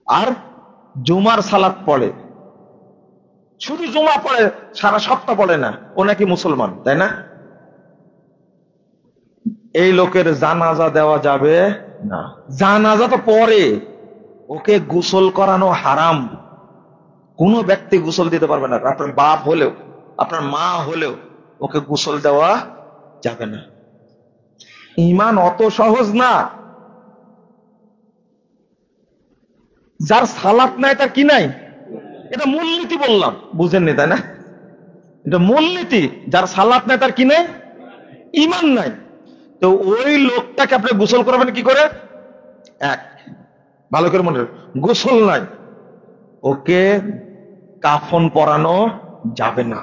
আর জুমার সালাত পড়ে, শুধু জুমা পড়ে, সারা সপ্তাহ পড়ে না, ও নাকি মুসলমান, তাই না? এই লোকের জানাজা দেওয়া যাবে না। জানাজা তো পরে, ওকে গোসল করানো হারাম। কোন ব্যক্তি গোসল দিতে পারবে না, আপনার বাপ হলেও, আপনার মা হলেও ওকে গোসল দেওয়া যাবে না। ঈমান অত সহজ না। যার সালাত নাই তার কি নাই? এটা মূলনীতি বললাম, বুঝেননি তাই না? এটা মূলনীতি। যার সালাত নাই তার কি নাই? ঈমান নাই। তো ওই লোকটাকে আপনি গোসল করবেন কি করে? এক, ভালো করে মনে রাখবেন, গোসল নাই, ওকে কাফন পরানো যাবে না।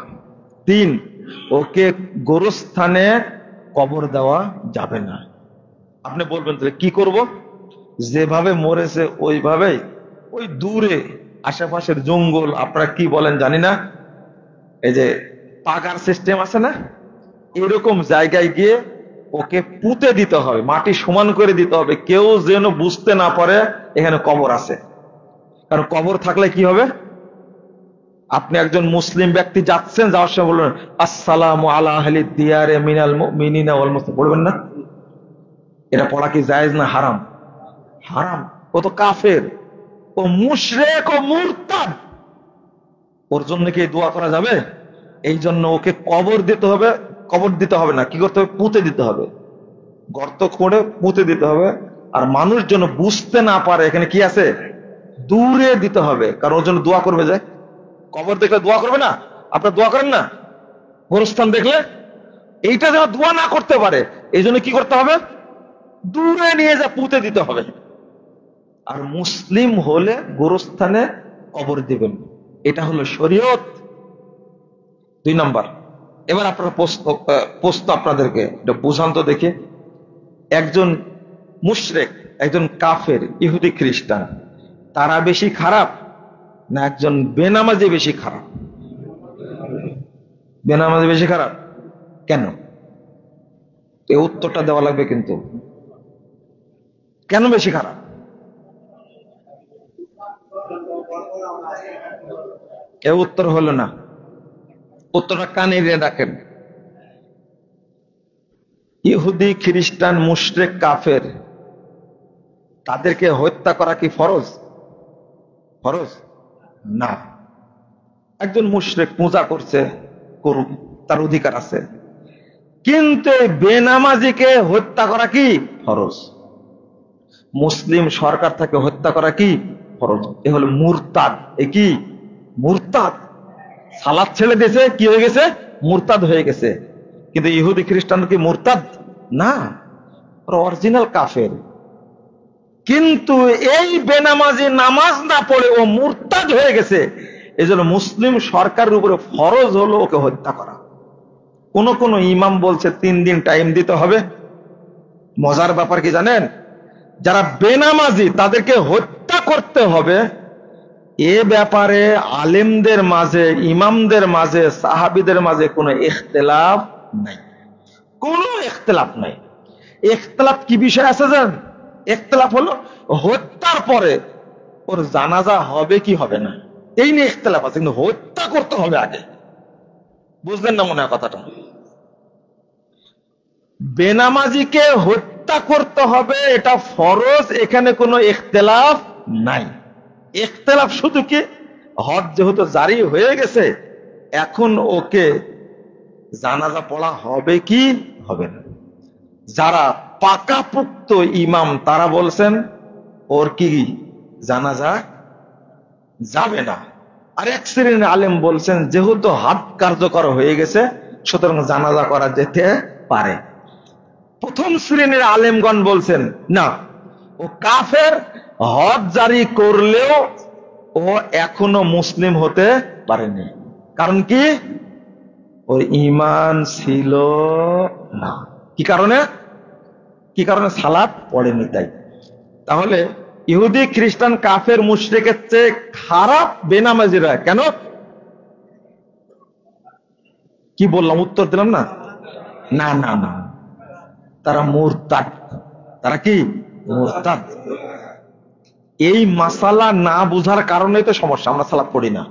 3, ওকে গোরস্থানে কবর দেওয়া যাবে না। আপনি বলবেন তাহলে কি করব? যেভাবে মরেছে ওইভাবে, ওই দূরে আশেপাশের জঙ্গল, আপনারা কি বলেন জানি না, এই যে পাগার সিস্টেম আছে না, এরকম জায়গায় গিয়ে ওকে পুঁতে দিতে হবে, মাটি সমান করে দিতে হবে, কেউ যেন বুঝতে না পারে এখানে কবর আছে। কারণ কবর থাকলে কি হবে? আপনি একজন মুসলিম ব্যক্তি যাচ্ছেন, যাওয়ার সময় বলবেন আসসালামু আলা আহলি দিয়ারে মিনাল মুমিনিনা ওয়াল মুসলিমিন, বলবেন না? এটা পড়া কি জায়েজ না হারাম? হারাম। ও তো কাফের, ও মুশরিক, ও মুরতাদ। ওর জন্য কি দোয়া করা যাবে? এই জন্য ওকে কবর দিতে হবে। কবর দিতে হবে না, কি করতে হবে? পুঁতে দিতে হবে, গর্ত করে পুঁতে দিতে হবে। আর মানুষ যেন বুঝতে না পারে এখানে কি আছে, দূরে দিতে হবে। কারণ ওর জন্য দোয়া করবে, যায় কবর দেখলে দোয়া করবে না? আপনার দোয়া করেন না গোরস্থান দেখলে? এইটা যেন দোয়া না করতে পারে, এই জন্য কি করতে হবে? দূরে নিয়ে যা পুঁতে দিতে হবে। আর মুসলিম হলে গোরস্থানে কবর দিবেন, এটা হলো শরীয়ত। 2 নাম্বার। এবার আপনার প্রশ্ন আপনাদেরকে বুঝান তো দেখে, একজন মুশরিক, একজন কাফের, ইহুদি খ্রিস্টান, তারা বেশি খারাপ না একজন বেনামাজি বেশি খারাপ? বেনামাজি বেশি খারাপ কেন? এই উত্তরটা দেওয়া লাগবে কিন্তু। কেন বেশি খারাপ? এ উত্তর হলো না, উত্তরটা কানে দিয়ে রাখেন। ইহুদি খ্রিস্টান মুশরিক কাফের, তাদেরকে হত্যা করা কি ফরজ? ফরজ না। একজন মুশরিক পূজা করছে, করুক, তার অধিকার আছে। কিন্তু বেনামাজিকে হত্যা করা কি ফরজ? মুসলিম সরকার তাকে হত্যা করা কি ফরজ? এ হলো মুরতাদ। এ কি? মুরতাদ। সালাত ছেড়ে দিয়েছে, কি হয়ে গেছে? মুরতাদ হয়ে গেছে। কিন্তু ইহুদি খ্রিস্টান কি মুরতাদ না, অরিজিনাল কাফের। কিন্তু এই বেনামাজি নামাজ না পড়ে ও মুরতাদ হয়ে গেছে, এজন্য মুসলিম সরকারের উপরে ফরজ হলো ওকে হত্যা করা। কোন কোন ইমাম বলছে 3 দিন টাইম দিতে হবে। মজার ব্যাপার কি জানেন, যারা বেনামাজি তাদেরকে হত্যা করতে হবে, এ ব্যাপারে আলেমদের মাঝে, ইমামদের মাঝে, সাহাবীদের মাঝে কোনো ইখতিলাফ নাই, কোনো ইখতিলাফ নাই। ইখতিলাফ কি বিষয় আছে জানেন? ইখতিলাফ হলো হত্যার পরে ওর জানাজা হবে কি হবে না, এই নিয়ে ইখতিলাফ আছে, কিন্তু হত্যা করতে হবে আগে। বুঝলেন না মনে হয় কথাটা? বেনামাজিকে হত্যা করতে হবে এটা ফরজ, এখানে কোনো ইখতিলাফ নাই। ইখতিলাফ শুধু কি, হজ যেহেতু জারি হয়ে গেছে, এখন ওকে জানাজা পড়া হবে কি হবে না। যারা পাকাপোক্ত ইমাম তারা বলছেন ওর কি জানাজা যাবে না। আর এক শ্রেণীর আলেম বলছেন যেহেতু হাত কার্যকর হয়ে গেছে সুতরাং জানাজা করা যেতে পারে। প্রথম শ্রেণীর আলেমগণ বলছেন না, ও কাফের, হজ জারি করলেও ও এখনো মুসলিম হতে পারেনি। কারণ কি, ওর ঈমান ছিল না। কি কারণে? কি কারণে? সালাত পড়েনি তাই। তাহলে ইহুদি, খ্রিস্টান, কাফের, মুশরিকের চেয়ে খারাপ বেনামাজিরা কেন? কি বললাম, উত্তর দিলাম না? না না না, তারা মুরতাদ। তারা কি? মুরতাদ। এই মাসালা না বুঝার কারণে তো সমস্যা, আমরা সালাত পড়ি না।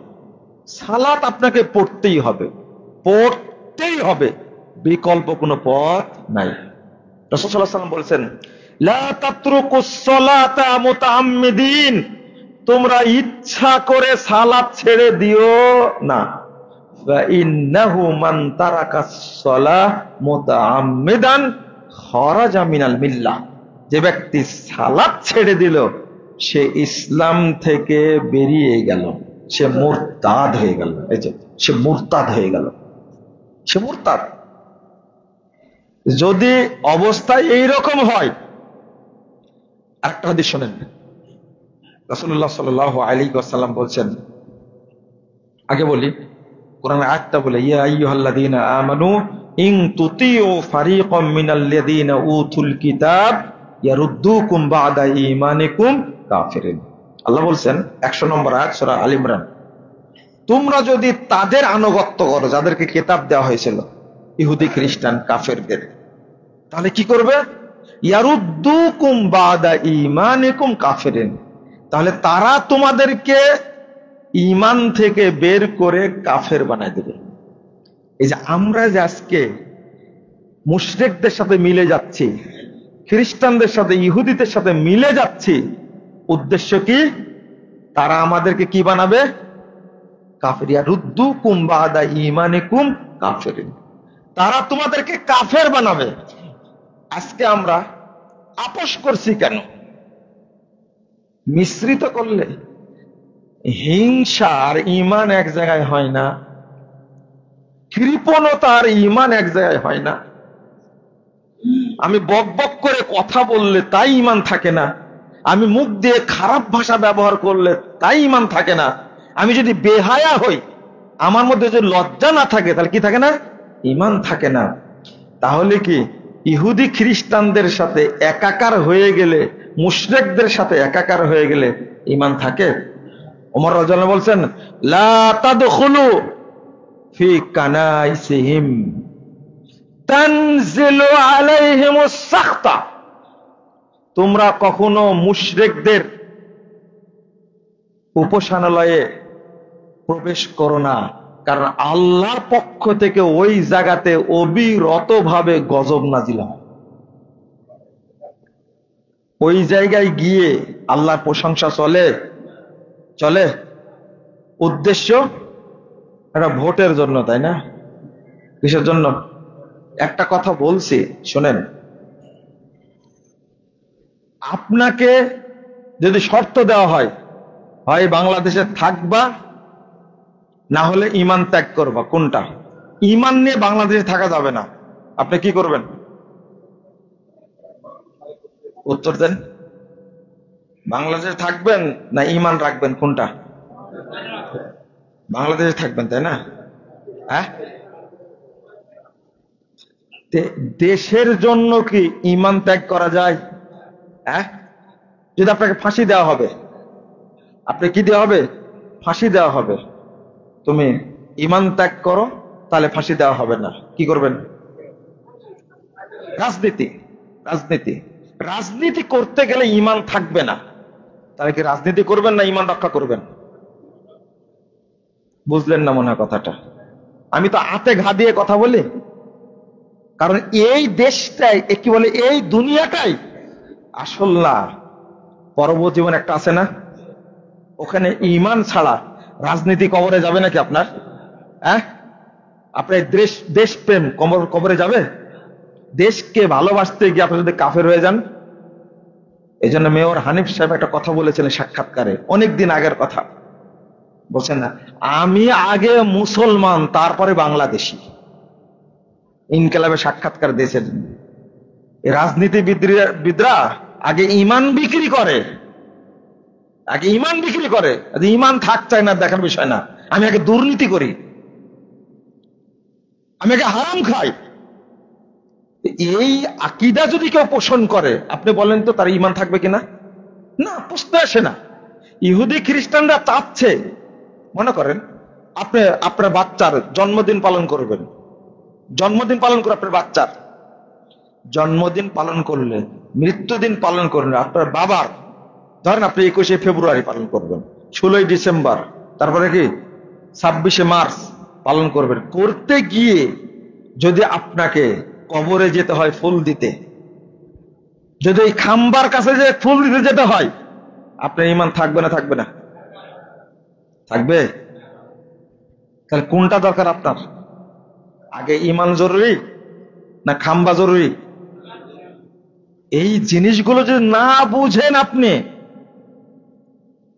সালাত আপনাকে পড়তেই হবে, পড়তেই হবে, বিকল্প কোনো পথ নাই। রাসূল সাল্লাল্লাহু আলাইহি ওয়াসাল্লাম বলেছেন, লা তাতরুকুস সালাতা মুতাআম্মিদিন, তোমরা ইচ্ছা করে সালাত ছেড়ে দিও না। ফা ইন্নাহু মান তারাকাস সালাহ মুতাআম্মিদান খারাজা মিনাল মিল্লাহ, যে ব্যক্তি সালাত ছেড়ে দিল সে ইসলাম থেকে বেরিয়ে গেল, সে মুরতাদ হয়ে গেল। এই যে সে মুরতাদ হয়ে গেল, সে মুরতাদ। যদি অবস্থা এইরকম হয়, আরেকটা হাদিস শোনেন, রাসূলুল্লাহ সাল্লাল্লাহু আলাইহি ওয়াসাল্লাম বলছেন, আগে বলি কোরআনের আয়াতটা বলে, ইয়া আইয়ুহাল্লাযীনা আমানু ইন তুতিউ ফারীকাম মিনাল্লাযীনা উতুল কিতাব ইয়ারুদ্দুকুম বা'দা ঈমানিকুম কাফিরিন। আল্লাহ বলছেন 100 নম্বর আয়াত সূরা আল ইমরান, তোমরা যদি তাদের আনুগত্য করো যাদেরকে কিতাব দেওয়া হয়েছিল, ইহুদি, খ্রিস্টান, কাফেরদের, তাহলে কি করবে? ইয়ারুদ্দুকুম বা'দা ঈমানিকুম কাফিরিন, তাহলে তারা তোমাদেরকে ঈমান থেকে বের করে কাফের বানায় দেবে। এই যে আমরা যে আজকে মুশরিকদের সাথে মিলে যাচ্ছি, খ্রিস্টানদের সাথে, ইহুদিদের সাথে মিলে যাচ্ছি, উদ্দেশ্য কি? তারা আমাদেরকে কি বানাবে? কাফের। ইয়ারুদ্দুকুম বা'দা ঈমানিকুম কাফিরিন, তারা তোমাদেরকে কাফের বানাবে। আজকে আমরা আপোষ করছি কেন? মিশ্রিত করলে হিংসা আর ঈমান এক জায়গায় হয় না, কৃপণতা আর ঈমান এক জায়গায় হয় না। আমি বক বক করে কথা বললে তাই ঈমান থাকে না, আমি মুখ দিয়ে খারাপ ভাষা ব্যবহার করলে তাই ঈমান থাকে না, আমি যদি বেহায়া হই, আমার মধ্যে যদি লজ্জা না থাকে, তাহলে কি থাকে না? ঈমান থাকে না। তাহলে কি ইহুদি খ্রিস্টানদের সাথে একাকার হয়ে গেলে, মুশরিকদের সাথে একাকার হয়ে গেলে ঈমান থাকে? ওমর রাদিয়াল্লাহু আনহু বলছেন, লা তাদখুলু ফি কানাইসিহিম তানজিলু আলাইহিমুস সাখতা, তোমরা কখনো মুশরিকদের উপাসনালয়ে প্রবেশ করো না, কারণ আল্লাহর পক্ষ থেকে ওই জায়গাতে অবিরতভাবে গজব নাজিল হয়। ওই জায়গায় গিয়ে আল্লাহর প্রশংসা চলে চলে উদ্দেশ্য এটা ভোটের জন্য, তাই না? কিসের জন্য? একটা কথা বলছি শোনেন, আপনাকে যদি শর্ত দেওয়া হয়, হয় বাংলাদেশে থাকবা না হলে ঈমান ত্যাগ করবা, কোনটা? ঈমান নিয়ে বাংলাদেশে থাকা যাবে না, আপনি কি করবেন? উত্তর দেন। বাংলাদেশে থাকবেন না ঈমান রাখবেন, কোনটা? বাংলাদেশে থাকবেন, তাই না? হ্যাঁ, দেশের জন্য কি ঈমান ত্যাগ করা যায়? হ্যাঁ, যদি আপনাকে ফাঁসি দেওয়া হবে, আপনি কি দেওয়া হবে? ফাঁসি দেওয়া হবে, তুমি ঈমান ত্যাগ করো, তাহলে ফাঁসি দেওয়া হবে না, কি করবেন? রাজনীতি, রাজনীতি রাজনীতি করতে গেলে ঈমান থাকবে না, তাহলে কি রাজনীতি করবেন না ঈমান রক্ষা করবেন? বুঝলেন না মনে হয় কথাটা? আমি তো আতে ঘা দিয়ে কথা বলি, কারণ এই দেশটাই কি বলে, এই দুনিয়াটাই আসল না, পরবর্তী জীবন একটা আছে না, ওখানে ঈমান ছাড়া রাজনীতি কবরে যাবে নাকি আপনার? হ্যাঁ, আপনার দেশপ্রেম কবরে যাবে? দেশকে ভালোবাসতে গিয়ে আপনি যদি কাফের হয়ে যান। এই জন্য মেয়র হানিফ সাহেব একটা কথা বলেছিলেন সাক্ষাৎকারে, অনেকদিন আগের কথা, বলছেন না, আমি আগে মুসলমান তারপরে বাংলাদেশি। ইনকালাবে সাক্ষাৎকার দিয়েছেন। রাজনীতিবিদরা আগে ঈমান বিক্রি করে, আগে ঈমান বিক্রি করে, ঈমান থাক চায় না দেখার বিষয় না, আমি আগে দুর্নীতি করি, আমি আগে হারাম খাই। এই আকীদা যদি কেউ পোষণ করে, আপনি বলেন তো তার ঈমান থাকবে কিনা? না, প্রশ্ন আসে না। ইহুদি খ্রিস্টানরা চাচ্ছে, মনে করেন আপনি আপনার বাচ্চার জন্মদিন পালন করবেন, জন্মদিন পালন করে আপনার বাচ্চার জন্মদিন পালন করলে, মৃত্যুদিন পালন করলেন আপনার বাবার, ধরেন আপনি 21শে ফেব্রুয়ারি পালন করবেন, 16ই ডিসেম্বর, তারপরে কি 26শে মার্চ পালন করবেন। করতে গিয়ে যদি আপনাকে কবরে যেতে হয় ফুল দিতে, যদি এই খাম্বার কাছে যে ফুল দিতে যেতে হয়, আপনার ঈমান থাকবে না থাকবে না? থাকবে। তাহলে কোনটা দরকার আপনার? আগে ঈমান জরুরি না খাম্বা জরুরি? এই জিনিসগুলো যদি না বুঝেন আপনি,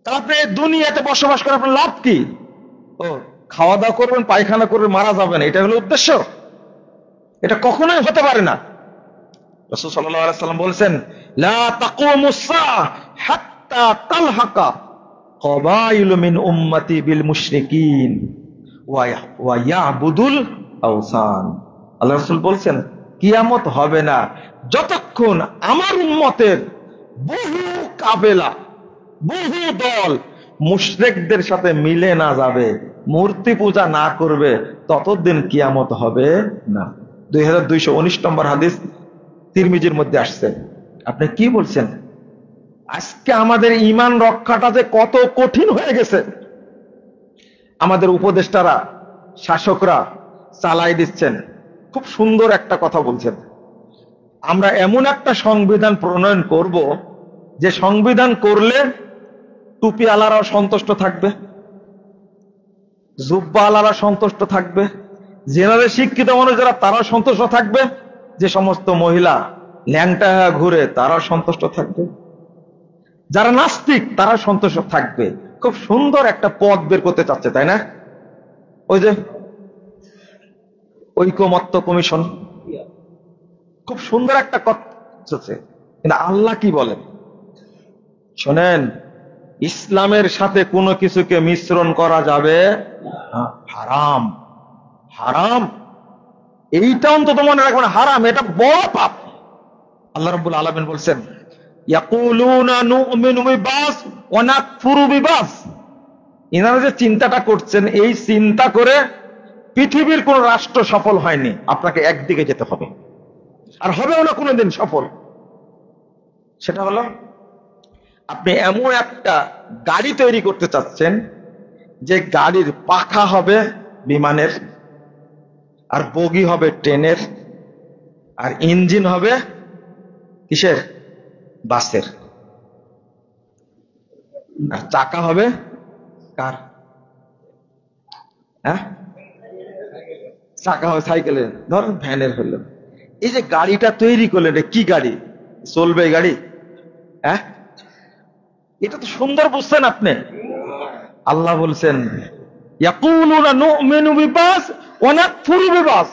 তাহলে আপনি দুনিয়াতে বসবাস করে আপনার লাভ কি? ও, খাওয়া দাওয়া করবেন, পায়খানা করবেন, মারা যাবেন, এটা হলো উদ্দেশ্য? এটা কখনোই হতে পারে না। রাসূল সাল্লাল্লাহু আলাইহি ওয়াসাল্লাম বলেছেন, লা তাকুমুস সাআহ হাত্তা তালহাকা ক্বাবাইলু মিন উম্মতি বিল মুশরিকিন ওয়া ইয়াবুদুল আওসান। আল্লাহ রাসূল বলছেন, কিয়ামত হবে না যতক্ষণ আমার উম্মতের বহু কাফেলা, বহু দল মুশরিকদের সাথে মিলে না যাবে, মূর্তি পূজা না করবে, ততদিন কিয়ামত হবে না। 2219 নম্বর হাদিস তিরমিজির মধ্যে আসছে। আপনি কি বলছেন? আজকে আমাদের ঈমান রক্ষাটা যে কত কঠিন হয়ে গেছে, আমাদের উপদেষ্টারা, শাসকরা চালাই দিচ্ছেন। খুব সুন্দর একটা কথা বলছেন, আমরা এমন একটা সংবিধান প্রণয়ন করব, যে সংবিধান করলে টুপি আলারাও সন্তুষ্ট থাকবে, জুব্বা আলারা সন্তুষ্ট থাকবে, জেনারেল শিক্ষিত মানুষ যারা তারাও সন্তুষ্ট থাকবে, যে সমস্ত মহিলা ল্যাংটা ঘুরে তারাও সন্তুষ্ট থাকবে, যারা নাস্তিক তারা সন্তুষ্ট থাকবে। খুব সুন্দর একটা পথ বের করতে চাচ্ছে, তাই না? ওই যে ঐকমত্য কমিশন, খুব সুন্দর একটা কথা। কিন্তু আল্লাহ কি বলেন শোনেন, ইসলামের সাথে কোনো কিছুকে মিশ্রণ করা যাবে না, হারাম, হারাম। এইটা অন্তত মনে রাখবেন, হারাম, এটা বড় পাপ। আল্লাহ রাব্বুল আলামিন বলছেন, ইয়াকুলুনা নুমিনু বিবাস ওয়া নাকফুরু বিবাস। ইনারা যে চিন্তাটা করছেন, এই চিন্তা করে পৃথিবীর কোন রাষ্ট্র সফল হয়নি। আপনাকে একদিকে যেতে হবে, আর হবেও না কোনোদিন সফল। সেটা হলো, আপনি এমন একটা গাড়ি তৈরি করতে চাচ্ছেন, যে গাড়ির পাখা হবে বিমানের, আর বগি হবে ট্রেনের, আর ইঞ্জিন হবে কিসের? বাসের, আর চাকা হবে কার? হ্যাঁ, চাকা হবে সাইকেলের, ধরেন ভ্যানের হলো। এই যে গাড়িটা তৈরি করলেন, এটা কি গাড়ি? চলবে গাড়ি? হ্যাঁ, এটা তো সুন্দর বুঝছেন আপনি। আল্লাহ বলছেন, ইয়াকুলুনা নুমিনু বিবাস ওয়া নাকফুরু বিবাস,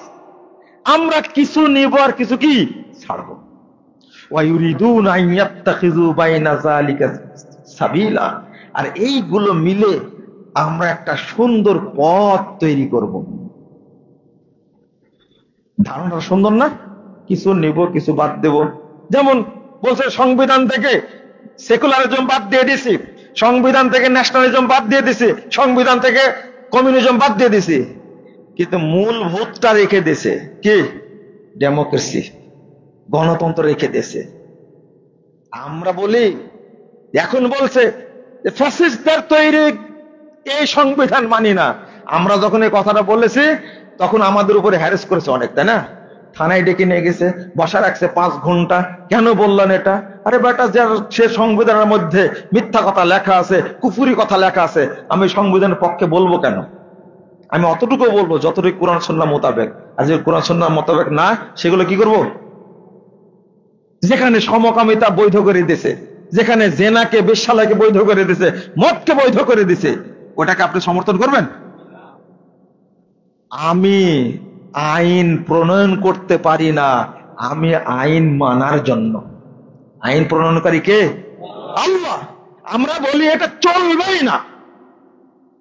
আমরা কিছু নিব আর কিছু কি ছাড়ব। ওয়া ইউরিদুনা আন ইয়াত্তাখিযু বাইনা যালিকা সাবিলা, আর এইগুলো মিলে আমরা একটা সুন্দর পথ তৈরি করব। ধারণা সুন্দর না? কিছু নেব, কিছু বাদ দেব। যেমন বলছে সংবিধান থেকে সেকুলারিজম বাদ দিয়ে দিছি, সংবিধান থেকে ন্যাশনালিজম বাদ দিয়ে দিছি, সংবিধান থেকে কমিউনিজম বাদ দিয়ে দিছি, কিন্তু মূলভূতটা রেখে দিয়েছে কি? ডেমোক্রেসি, গণতন্ত্র রেখে দিয়েছে। আমরা বলি, এখন বলছে ফ্যাসিস্টদের তৈরি এই সংবিধান মানি না। আমরা যখন এই কথাটা বলেছি তখন আমাদের উপরে হ্যারেস করেছে অনেক, তাই না? থানায় ডেকে নিয়ে গেছে, বসা রাখছে 5 ঘন্টা। কেন বললেন এটা? আরে বেটা, সে সংবিধানের মধ্যে মিথ্যা কথা লেখা আছে, কুফুরি কথা লেখা আছে, আমি সংবিধানের পক্ষে বলবো কেন? আমি অতটুকু বলবো যতটুকু কোরআন সুন্নাহ মোতাবেক। আর যে কোরআন সুন্নাহ মোতাবেক না, সেগুলো কি করব? যেখানে সমকামিতা বৈধ করে দিয়েছে, যেখানে জেনাকে, বেশ্যালয়কে বৈধ করে দিয়েছে, মদকে বৈধ করে দিয়েছে, ওটাকে আপনি সমর্থন করবেন? আমি আইন প্রণয়ন করতে পারি না, আমি আইন মানার জন্য। আইন প্রণয়নকারী কে? আল্লাহ। আমরা বলি এটা চলবেই না।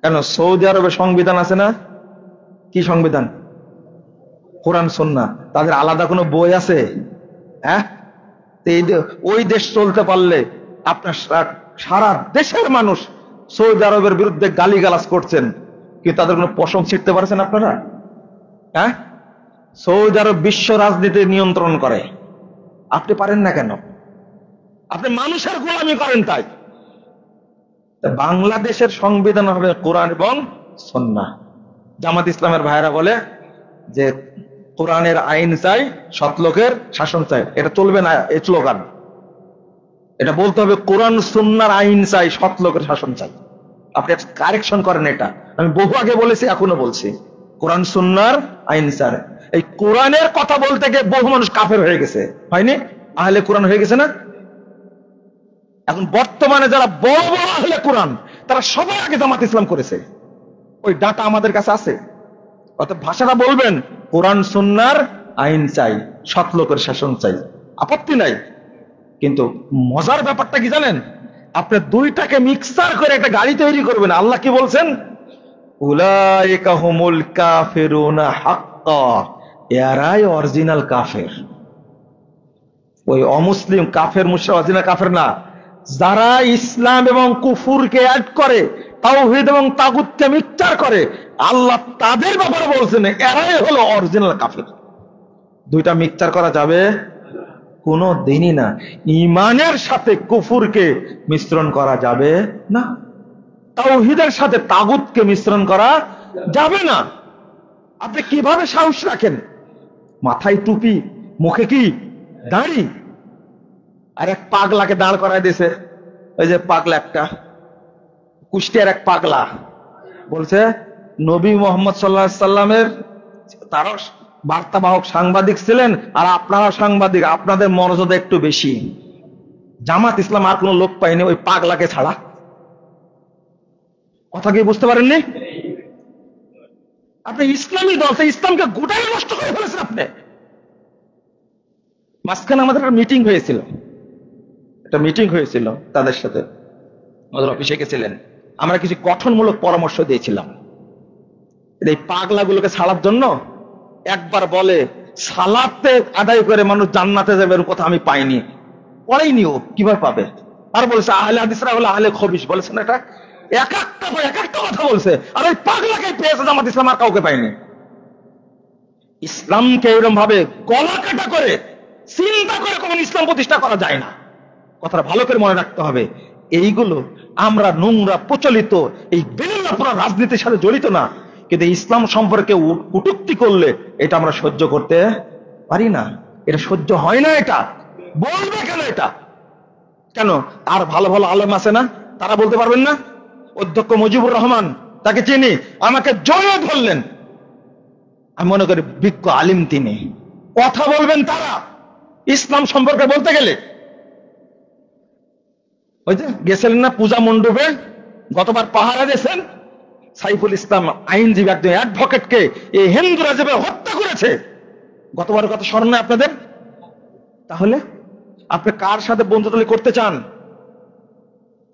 কেন? সৌদি আরবে সংবিধান আছে না? কি সংবিধান? কোরআন সুন্নাহ। তাদের আলাদা কোনো বই আছে? হ্যাঁ, ওই দেশ চলতে পারলে আপনার সারা দেশের মানুষ সৌদি আরবের বিরুদ্ধে গালিগালাজ করছেন, কিন্তু তাদের কোনো পশম ছিঁড়তে পারছেন আপনারা? হ্যাঁ, সৌদি আরব বিশ্ব রাজনীতি নিয়ন্ত্রণ করে, আপনি পারেন না কেন? আপনি মানুষের গোলামি করেন। তাই বাংলাদেশের সংবিধান হবে কোরআন এবং সুন্নাহ। জামাত ইসলামের ভাইরা বলে যে কোরআনের আইন চাই, সৎ লোকের শাসন চাই। এটা চলবে না, এই স্লোগান। এটা বলতে হবে কোরআন সুন্নাহর আইন চাই, সৎ লোকের শাসন চাই। আপনি কারেকশন করেন এটা। আমি বহু আগে বলেছি, এখনো বলছি, কোরআন সুন্নাহর আইন চাই। এই কোরআনের কথা বলতে গিয়ে বহু মানুষ কাফের হয়ে গেছে, হয়নি? আহলে কোরআন হয়ে গেছে না? এখন বর্তমানে যারা বড় বড় আহলে কোরআন, তারা সবাই আগে জামাত ইসলাম করেছে। ওই ডাটা আমাদের কাছে আছে। অর্থাৎ ভাষাটা বলবেন কোরআন সুন্নাহর আইন চাই, সৎ লোকের শাসন চাই, আপত্তি নাই। কিন্তু মজার ব্যাপারটা কি জানেন? আপনি দুইটাকে মিক্সার করে একটা গাড়ি তৈরি করবেন। আল্লাহ কি বলছেন? উলাইকা হুমুল কাফিরুনা হাক্কা, এরাই অরিজিনাল কাফের। ওই অমুসলিম কাফের, মুশরিক অরিজিনাল কাফের না। যারা ইসলাম এবং কুফুরকে অ্যাড করে, তাওহীদ এবং তাগুতকে মিক্সচার করে, আল্লাহ তাদের ব্যাপারে বলছেন এরাই হলো অরিজিনাল কাফের। দুইটা মিক্সচার করা যাবে কোনো দিনই না। ঈমানের সাথে কুফুরকে মিশ্রণ করা যাবে না, তাওহীদের সাথে তাগুতকে মিশ্রণ করা যাবে না। আপনি কিভাবে সাহস রাখেন? মাথায় টুপি, মুখে কি দাড়ি, আর এক পাগলাকে দাঁড় করায় দিয়েছে। ওই যে পাগলা, একটা কুষ্টিয়ার এক পাগলা বলছে নবী মোহাম্মদ সাল্লাল্লাহু আলাইহি সাল্লামের, তারা বার্তাবাহক সাংবাদিক ছিলেন, আর আপনারা সাংবাদিক, আপনাদের মর্যাদা একটু বেশি। জামাত ইসলাম আর কোন লোক পায়নি ওই পাগলাকে ছাড়া। কথা কি বুঝতে পারেননি? আপনি ইসলামী দল, ইসলামকে গোটাই নষ্ট করে ফেলেছেন আপনি। মাঝখানে আমাদের একটা মিটিং হয়েছিল, তাদের সাথে আমাদের অফিসে গেছিলেন। আমরা কিছু গঠনমূলক পরামর্শ দিয়েছিলাম এই পাগলাগুলোকে ছাড়ার জন্য। একবার বলে সালাতে আদায় করে মানুষ জান্নাতে যাবে, এর কথা আমি পাইনি, পড়াইনি, ও কিভাবে পাবে? আর বলছে আহলে হাদিসরা হলো আহলে খবিস, বলেছেন এটা। এক একটা কথা বলছে, আর ওই পাগলাকে পেয়েছে জামাত ইসলাম, আর কাউকে পাইনি। ইসলামকে এরকম ভাবে গলা কাটা করে চিন্তা করে কোন ইসলাম প্রতিষ্ঠা করা যায় না। কথাটা ভালো করে মনে রাখতে হবে। এইগুলো আমরা নোংরা প্রচলিত এই বেলুনাপুরা রাজনীতির সাথে জড়িত না, কিন্তু ইসলাম সম্পর্কে কটূক্তি করলে এটা আমরা সহ্য করতে পারি না। এটা সহ্য হয় না। এটা বলবে কেন? এটা কেন? আর ভালো ভালো আলেম আছে না, তারা বলতে পারবেন না? অধ্যক্ষ মুজিবুর রহমান, তাকে চিনি, আমাকে জড়িয়ে ধরলেন। আমি মনে করি বিজ্ঞ আলিম তিনি, কথা বলবেন তারা ইসলাম সম্পর্কে বলতে গেলে। ওই যে গেছিলেন না পূজা মণ্ডপে, গতবার পাহারা দিয়েছেন, সাইফুল ইসলাম আইনজীবী একজন অ্যাডভোকেটকে এই হিন্দুরা যেভাবে হত্যা করেছে, গতবার কথা স্মরণ নেই আপনাদের? তাহলে আপনি কার সাথে বন্ধুতালি করতে চান?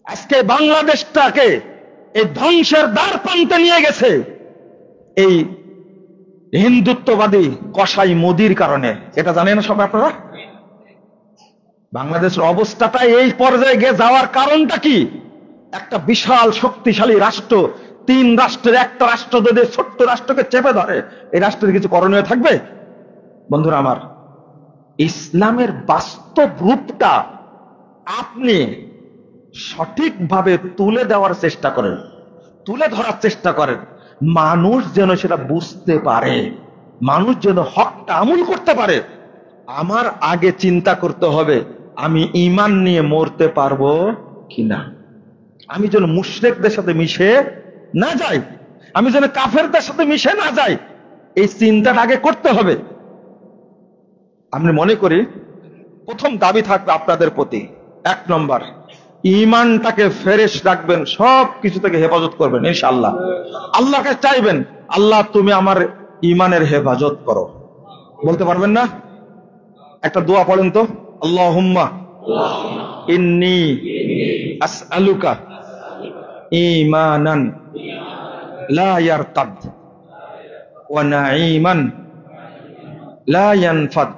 আজকে বাংলাদেশটাকে এই ধ্বংসের দ্বার প্রান্তে নিয়ে গেছে এই হিন্দুত্ববাদী কসাই মোদির কারণে। এটা জানেন না সবাই আপনারা? বাংলাদেশের অবস্থাটা এই পর্যায়ে গিয়ে যাওয়ার কারণটা কি? একটা বিশাল শক্তিশালী রাষ্ট্র, 3 রাষ্ট্রের একটা রাষ্ট্র যদি ছোট্ট রাষ্ট্রকে চেপে ধরে, এই রাষ্ট্রের কিছু করণীয় থাকবে? বন্ধুরা আমার, ইসলামের বাস্তব রূপটা আপনি সঠিকভাবে তুলে দেওয়ার চেষ্টা করেন, তুলে ধরার চেষ্টা করেন, মানুষ যেন সেটা বুঝতে পারে, মানুষ যেন হকটা আমল করতে পারে। আমার আগে চিন্তা করতে হবে আমি ঈমান নিয়ে মরতে পারবো কিনা, আমি যেন মুশরিকদের সাথে মিশে না যাই, আমি যেন কাফেরদের সাথে মিশে না যাই, এই চিন্তাটা আগে করতে হবে। আমি মনে করি প্রথম দাবি থাকবে আপনাদের প্রতি, 1 নম্বর, ঈমানটাকে ফ্রেশ রাখবেন, সব কিছু থেকে হেফাজত করবেন ইনশাআল্লাহ। আল্লাহকে চাইবেন, আল্লাহ তুমি আমার ঈমানের হেফাজত করো। বলতে পারবেন না? একটা দোয়া পড়েন তো, আল্লাহুম্মা ইন্নী আসআলুকা ঈমানান লা ইয়ারতাদ ওয়া নাঈমান লা ইয়ানফাদ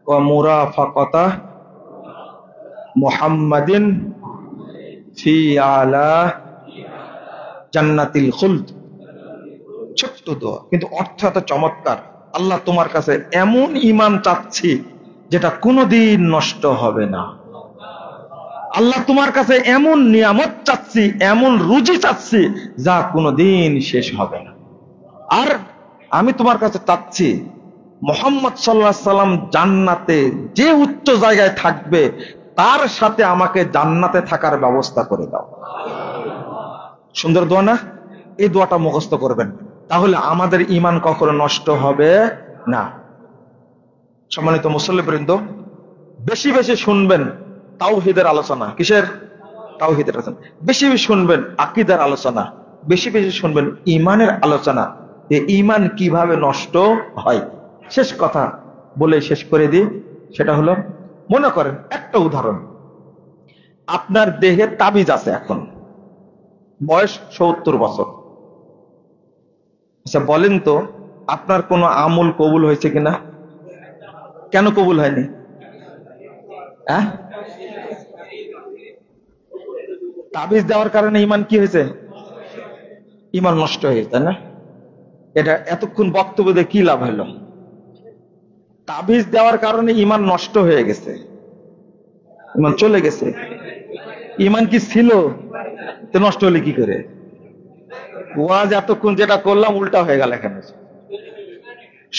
ওয়া মুরাফাকাতা মুহাম্মাদিন ফি আলা জান্নাতিল খুলদ। ছোট্ট দোয়া, কিন্তু অর্থ এত চমৎকার। আল্লাহ তোমার কাছে এমন ঈমান চাচ্ছি যেটা কোনোদিন নষ্ট হবে না। আল্লাহ তোমার কাছে এমন নিয়ামত চাচ্ছি, এমন রুজি চাচ্ছি যা কোনোদিন শেষ হবে না। আর আমি তোমার কাছে চাচ্ছি মুহাম্মদ সাল্লাল্লাহু আলাইহি সাল্লাম জান্নাতে যে উচ্চ জায়গায় থাকবে তার সাথে আমাকে জান্নাতে থাকার ব্যবস্থা করে দাও। সুন্দর দোয়া না? এই দোয়াটা মুখস্থ করবেন, তাহলে আমাদের ঈমান কখনো নষ্ট হবে না। সম্মানিত মুসল্লিবৃন্দ, বেশি বেশি শুনবেন তাওহীদের আলোচনা। কিসের? তাওহীদের আলোচনা। বেশি বেশি শুনবেন আকীদার আলোচনা, বেশি বেশি শুনবেন ঈমানের আলোচনা, যে ঈমান কিভাবে নষ্ট হয়। শেষ কথা বলে শেষ করে দিই, সেটা হলো, মনে করেন একটা উদাহরণ, আপনার দেহে তাবিজ আছে, এখন বয়স 70 বছর। আচ্ছা বলেন তো, আপনার কোনো আমল কবুল হয়েছে কিনা? কেন কবুল হয়নি? তাবিজ দেওয়ার কারণে ঈমান কি হয়েছে? ঈমান নষ্ট হয়েছে, তাই না? এটা এতক্ষণ বক্তব্য দিয়ে কি লাভ হলো? তাবিজ দেওয়ার কারণে ঈমান নষ্ট হয়ে গেছে, ঈমান চলে গেছে। ঈমান কি ছিল? তো নষ্ট হলে কি করে? ওয়াজ এতক্ষণ যেটা করলাম উল্টা হয়ে গেল। এখানে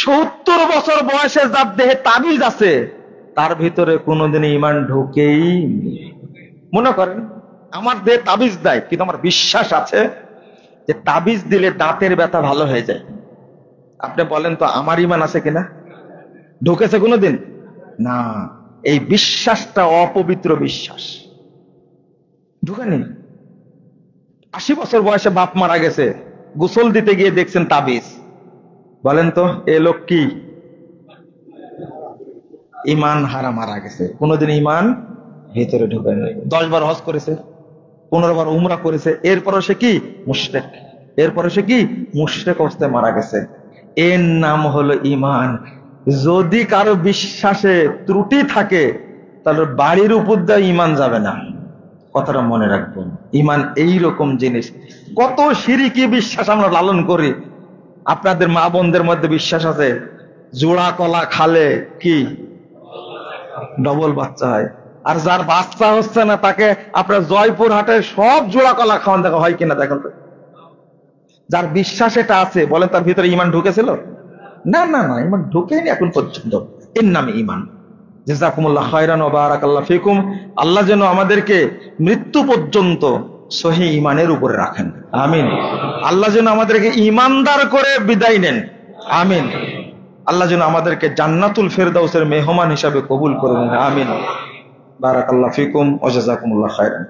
70 বছর বয়সে যার দেহে তাবিজ আছে তার ভিতরে কোনোদিন ঈমান ঢোকেই। মনে করেন আমার দেহে তাবিজ দেয়, কিন্তু আমার বিশ্বাস আছে যে তাবিজ দিলে দাঁতের ব্যথা ভালো হয়ে যায়। আপনি বলেন তো আমার ঈমান আছে কিনা? ঢুকেছে কোনোদিন? না। এই বিশ্বাসটা অপবিত্র বিশ্বাস, ঢুকেনি। 80 বছর বয়সে বাপ মারা গেছে, গোসল দিতে গিয়ে দেখছেন তাবিজ। বলেন তো এ লোক কি ঈমান হারা মারা গেছে, কোনোদিন ঈমান ভিতরে ঢুকে নাই। 10 বার হজ করেছে, 15 বার উমরা করেছে, এরপরও সে কি মুশরিক, এরপরে সে কি মুশরিক অবস্থায় মারা গেছে। এর নাম হলো ঈমান। যদি কারো বিশ্বাসে ত্রুটি থাকে তাহলে বাড়ির উপর দিয়ে ঈমান যাবে না, কথাটা মনে রাখবেন। ঈমান এইরকম জিনিস। কত শিরকি বিশ্বাস আমরা লালন করি। আপনাদের মা বোনদের মধ্যে বিশ্বাস আছে জোড়া কলা খালে কি ডবল বাচ্চা হয়, আর যার বাচ্চা হচ্ছে না তাকে আপনার জয়পুর হাটে সব জোড়া কলা খাওয়ান দেখা হয় কিনা দেখেন তো। যার বিশ্বাস এটা আছে, বলেন তার ভিতরে ঈমান ঢুকেছিল? না না না, ঈমান ঢুকেনি এখন পর্যন্ত। এর নামে ঈমান। জাযাকুমুল্লাহ খায়রান ওয়া বারাকাল্লাহু ফিকুম। আল্লাহ যেন আমাদেরকে মৃত্যু পর্যন্ত সহি ঈমানের উপরে রাখেন, আমিন। আল্লাহ যেন আমাদেরকে ঈমানদার করে বিদায় নেন, আমিন। আল্লাহ যেন আমাদেরকে জান্নাতুল ফেরদাউসের মেহমান হিসাবে কবুল করে নেন, আমিন। বারাকাল্লাহু ফিকুম ওয়া জাযাকুমুল্লাহ খায়রান।